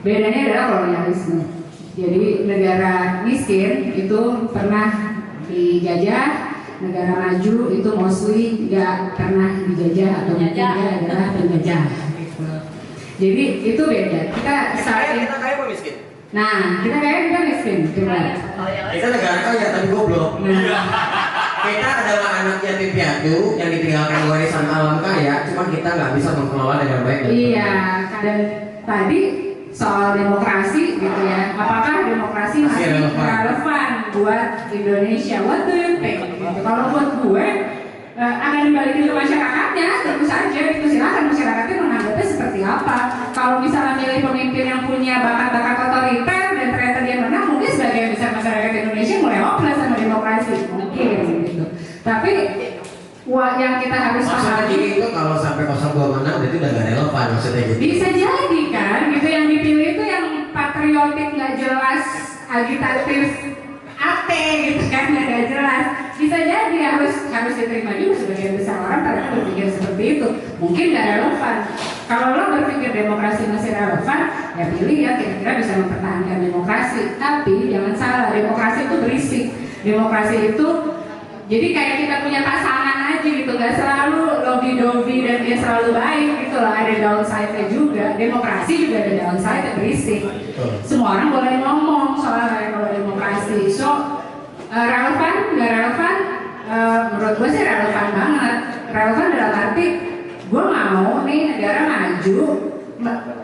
Bedanya adalah kolonialisme. Jadi negara miskin itu pernah dijajah, negara maju itu mostly nggak pernah dijajah atau mungkin dia adalah penjajah. Jadi itu beda. Kita kaya apa miskin? Nah, kita kaya kita miskin. Coba. Kita negara kaya tapi goblok. Kita adalah anak yatim piatu yang ditinggalkan warisan alam kaya, cuma kita nggak bisa mengelola dengan baik. Iya, dan tadi soal demokrasi gitu ya. Apakah demokrasi masih relevan buat Indonesia? What do you think? Gitu. Kalau buat gue akan dibalikin ke masyarakatnya, tentu saja itu silakan masyarakatnya menganggapnya seperti apa. Kalau misalnya milih pemimpin yang punya bakat-bakat otoriter dan ternyata dia menang, mungkin sebagian besar masyarakat Indonesia mulai hopeless sama demokrasi, mungkin gitu. Tapi yang kita harus pahami itu kalau sampai 02 menang itu udah gak relevan maksudnya gitu. Bisa jadi kan, gitu yang dipilih itu yang patriotik nggak jelas, agitatif, ate gitu kan nggak jelas. Bisa jadi harus diterima juga sebagian besar orang ternyata berpikir seperti itu. Mungkin nggak relevan. Kalau lo berpikir demokrasi masih relevan, ya pilih ya kira-kira bisa mempertahankan demokrasi. Tapi jangan salah, demokrasi itu berisik. Demokrasi itu jadi kayak kita punya pasangan aja gitu, nggak selalu lobby-lobby dan dia selalu baik gitu loh, ada downside-nya juga. Demokrasi juga ada downside-nya, berisik. Semua orang boleh ngomong soalnya kalau demokrasi. So relevan, nggak relevan? Menurut gue sih relevan banget. Relevan dalam arti gue mau nih negara maju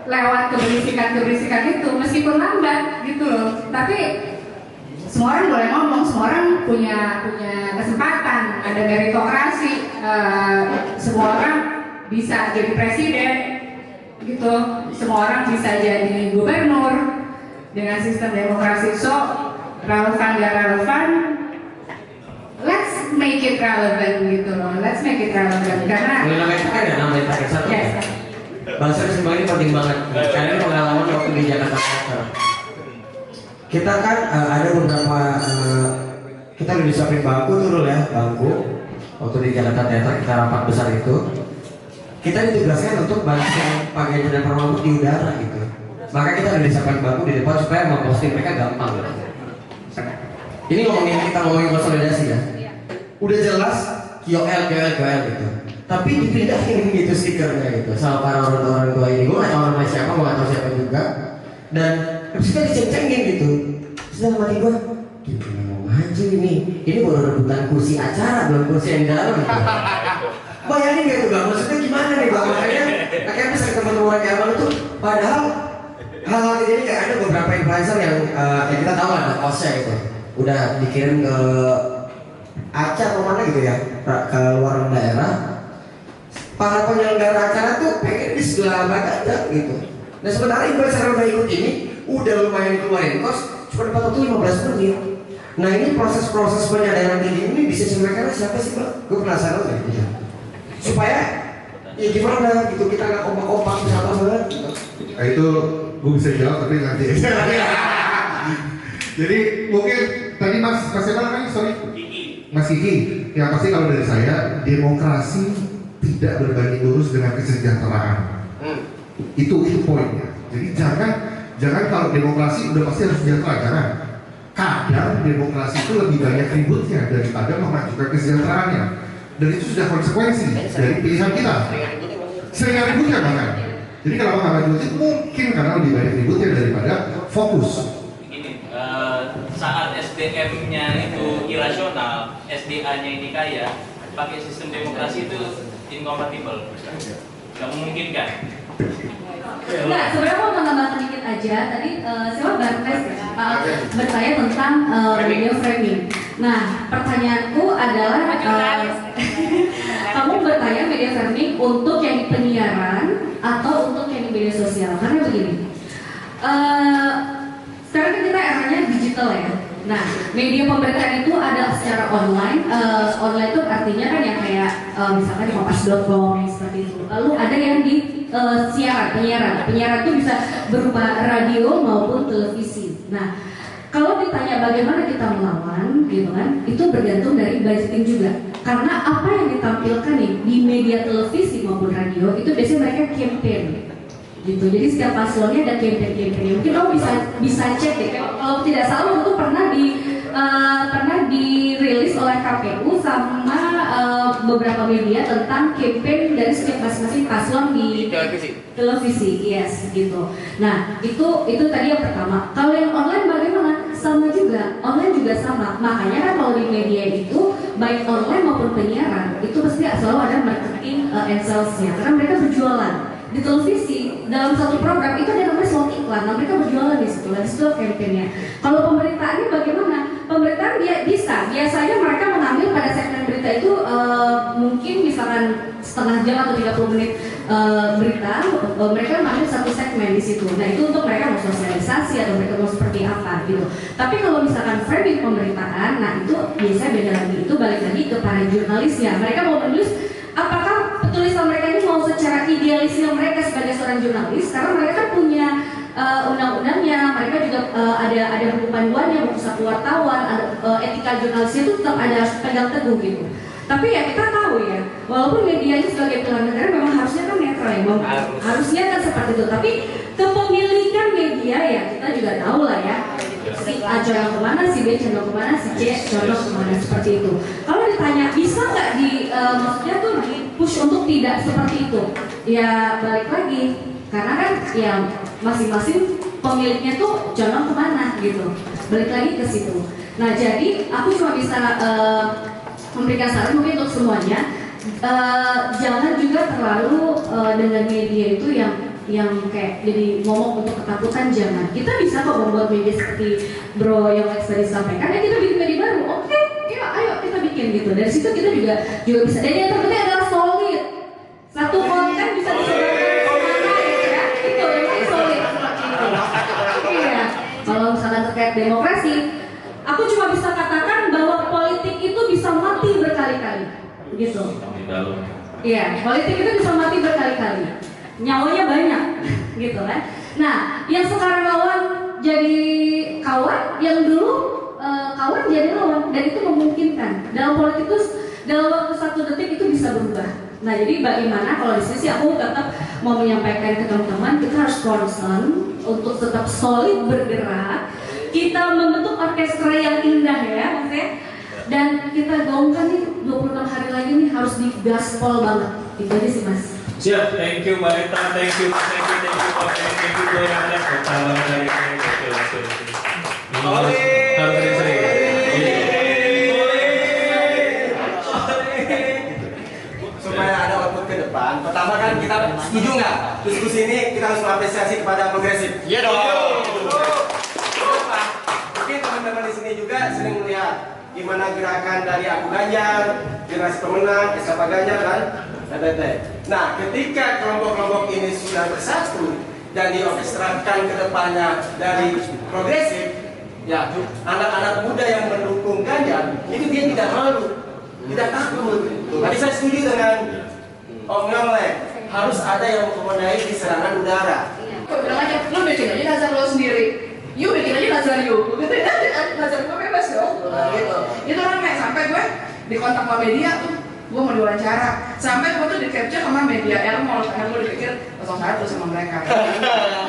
lewat keberisikan itu meskipun lambat gitu loh. Tapi semua orang boleh ngomong, semua orang punya kesempatan, ada meritokrasi, semua orang bisa jadi presiden gitu, semua orang bisa jadi gubernur dengan sistem demokrasi. So relevan gak relevan, let's make it relevant gitu loh, let's make it relevant karena namanya target satu. Bahasa semuanya penting banget karena pengalaman waktu di Jakarta Fair. Kita kan ada beberapa kita udah disiapin bangku dulu ya, bangku waktu di Jakarta Theater kita rapat besar itu kita ditugaskan untuk bantu Pak Ganjar dan Pak Mahfud di udara gitu. Maka kita udah disiapin bangku di depan supaya memposting mereka gampang gitu. Ini kita ngomongin konsolidasi ya. Udah jelas KOL gitu. Tapi dipindahin gitu stikernya gitu sama para orang tua ini. Gue nggak tahu nama siapa, gue nggak tahu siapa juga. Dan terus kita diceng-cengin gitu. Terus dalam hati gue, gimana mau maju ini baru rebutan kursi acara, belum kursi yang di dalam gitu. Bayangin gitu bang, maksudnya gimana nih bang? Makanya bisa ketemu orang kayak abang itu. Padahal hal-hal ini kayak ada beberapa influencer yang kita tahu ada kosnya gitu. Udah dikirim ke Aceh atau mana gitu ya, ke luar daerah. Para penyelenggara acara tuh pengen di segala badan gitu. Nah sebenarnya influencer udah ikut ini udah lumayan keluarin kos cuma dapat waktu 15 menit. Nah ini proses-proses penyadaran diri ini bisa disampaikan siapa sih bang? Gue penasaran gitu. Supaya ya gimana gitu, kita nggak kompak-kompak bisa banget gitu. Nah, itu gue bisa jawab tapi nanti. Jadi mungkin tadi Mas siapa namanya? Sorry. Mas Kiki. Yang pasti kalau dari saya, demokrasi tidak berbanding lurus dengan kesejahteraan. Itu poinnya. Jadi jangan kalau demokrasi udah pasti harus sejahtera, jangan. Kadang demokrasi itu lebih banyak ributnya daripada memajukan kesejahteraannya. Dan itu sudah konsekuensi dari pilihan kita. Sering ributnya bahkan. Jadi kalau nggak maju itu mungkin karena lebih banyak ributnya daripada fokus. Saat SDM-nya itu irasional, SDA-nya ini kaya, pakai sistem demokrasi itu incompatible, nggak memungkinkan. Nah, sebenarnya mau menambahkan dikit aja. Tadi siapa Barnes bertanya tentang media framing. Nah, pertanyaanku adalah kamu bertanya media framing untuk yang di penyiaran atau untuk yang di media sosial? Karena begini. Sekarang kan kita eranya digital ya. Nah, media pemberitaan itu ada secara online. Online itu artinya kan yang kayak misalkan di kompas.com seperti itu. Lalu ada yang di penyiaran. Penyiaran itu bisa berupa radio maupun televisi. Nah, kalau ditanya bagaimana kita melawan, gitu kan, itu bergantung dari budgeting juga. Karena apa yang ditampilkan nih di media televisi maupun radio itu biasanya mereka campaign. Gitu. Jadi setiap paslonnya ada campaign. Mungkin kamu bisa cek deh. Kalau tidak salah itu pernah dirilis oleh KPU sama beberapa media tentang campaign dari setiap masing-masing paslon di televisi. Yes, gitu. Nah, itu tadi yang pertama. Kalau yang online bagaimana? Sama juga. Online juga sama. Makanya kan kalau di media itu baik online maupun penyiaran itu pasti selalu ada marketing and sales-nya karena mereka berjualan. Di televisi dalam satu program itu ada namanya slot iklan, nah mereka berjualan di situ, dan situ campaign-nya. Kalau pemberitaannya bagaimana? Pemberitaan biasanya mereka mengambil pada segmen berita itu mungkin misalkan setengah jam atau 30 menit berita, mereka mengambil satu segmen di situ. Nah itu untuk mereka mau sosialisasi atau mereka mau seperti apa gitu. Tapi kalau misalkan framing pemberitaan, nah itu biasanya beda lagi. Itu balik lagi ke para jurnalisnya. Mereka mau menulis apakah tulisan mereka ini mau secara idealisnya mereka sebagai seorang jurnalis, karena mereka kan punya undang-undangnya, mereka juga ada buku panduannya, buku saku wartawan, etika jurnalisnya itu tetap ada pegang teguh gitu. Tapi ya kita tahu ya, walaupun media ini sebagai pilar negara memang harusnya kan netral ya, harusnya kan seperti itu. Tapi kepemilikan media ya kita juga tahu lah ya. Si A condong kemana, si B condong kemana, si C condong kemana, seperti itu. Kalau ditanya bisa nggak maksudnya tuh di push untuk tidak seperti itu? Ya balik lagi, karena kan ya masing-masing pemiliknya tuh condong kemana gitu. Balik lagi ke situ. Nah jadi aku cuma bisa memberikan saran mungkin untuk semuanya. Jangan juga terlalu dengan media itu yang kayak jadi ngomong untuk ketakutan, jangan. Kita bisa kok membuat media seperti Bro yang Lex tadi sampaikan, ya kita bikin media baru, oke, ya ayo kita bikin gitu. Dari situ kita juga bisa. Dan yang terpenting adalah solid. Satu konten bisa disebarkan kemana ya, itu yang paling solid seperti itu. Iya. Kalau misalkan terkait demokrasi, aku cuma bisa katakan bahwa politik itu bisa mati berkali-kali, gitu. Iya, politik itu bisa mati berkali-kali. Nyawanya banyak, gitu kan. Nah, yang sekarang lawan jadi kawan, yang dulu kawan jadi lawan, dan itu memungkinkan. Dalam politik itu dalam waktu 1 detik itu bisa berubah. Nah, jadi bagaimana kalau di sini aku tetap mau menyampaikan ke teman-teman, kita harus concern untuk tetap solid bergerak. Kita membentuk orkestra yang indah ya, maksudnya. Dan kita gaungkan nih 26 hari lagi nih harus digaspol banget. Itu aja sih Mas. Siap, thank you Mbak Rita, thank you Pak Bro yang ada pertama dari ini. Harus sering-sering. Supaya ada output ke depan. Pertama kan kita setuju nggak diskusi ini kita harus mengapresiasi kepada progresif. Iya dong. Mungkin teman-teman di sini juga sering melihat gimana gerakan dari Aku Ganjar, Generasi Pemenang, SK Ganjar dan TTT. Nah, ketika kelompok-kelompok ini sudah bersatu dan diorkestrakan ke depannya dari progresif, ya anak-anak muda yang mendukung Ganjar itu dia tidak malu, tidak takut. Tadi saya setuju dengan Om Nyonglek. harus ada yang mengenai di serangan udara. Kok bilang aja, lu bikin aja nazar lo sendiri. You bikin aja nazar you. Gitu ya, nazar gue bebas dong. Gitu. Itu rame sampai gue di kontak sama media tuh. Gue mau diwawancara. Sampai gue tuh di capture sama media Elmol karena gue dipikir 01 sama mereka.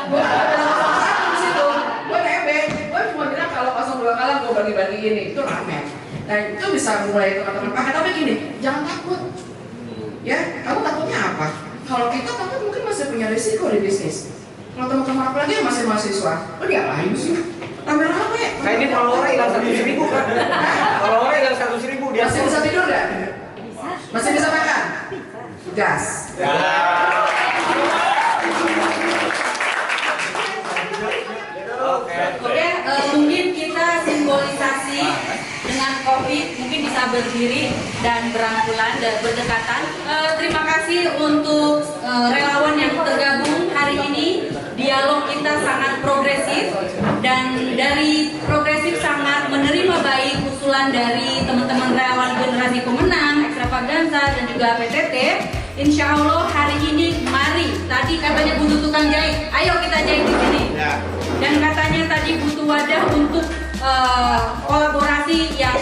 Gue ada 01 di situ. Gue nebeng. Gue cuma bilang kalau 02 kalah gue bagi-bagi ini. Itu rame. Nah itu bisa mulai teman-teman pakai. Tapi gini, jangan takut. Ya, kamu takutnya apa? Kalau kita takut mungkin masih punya risiko di bisnis. Kalau teman-teman apalagi yang masih mahasiswa, oh diapain sih? Rame-rame. Nah ini followernya hilang 100.000 kan? Followernya hilang 100.000 dia. Masih bisa tidur nggak? Masih bisa makan? Gas. Oke, mungkin kita simbolisasi dengan COVID, mungkin bisa berdiri dan berangkulan dan berdekatan. Terima kasih untuk relawan yang tergabung hari ini. Dialog kita sangat progresif dan dari progresif sangat menerima baik usulan dari teman-teman relawan generasi pemenang, Extravaganza dan juga PTT. Insya Allah hari ini mari, tadi katanya butuh tukang jahit, ayo kita jahit di sini. Dan katanya tadi butuh wadah untuk kolaborasi yang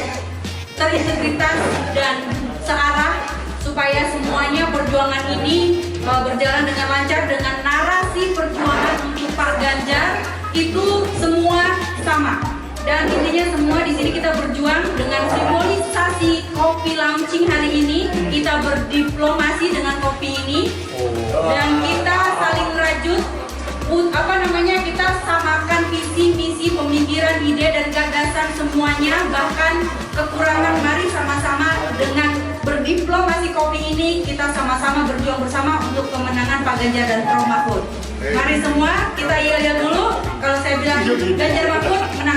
terintegritas dan searah supaya semuanya perjuangan ini berjalan dengan lancar dengan narasi perjuangan untuk Pak Ganjar itu semua sama. Dan intinya semua di sini kita berjuang dengan simbolisasi kopi launching hari ini. Kita berdiplomasi dengan kopi ini dan kita saling rajut. Kita samakan visi misi pemikiran ide dan gagasan semuanya, bahkan kekurangan mari sama-sama dengan berdiplomasi kopi ini kita sama-sama berjuang bersama untuk kemenangan Pak Ganjar dan Prof Mahfud. Mari semua kita yel-yel dulu. Kalau saya bilang Ganjar Mahfud menang.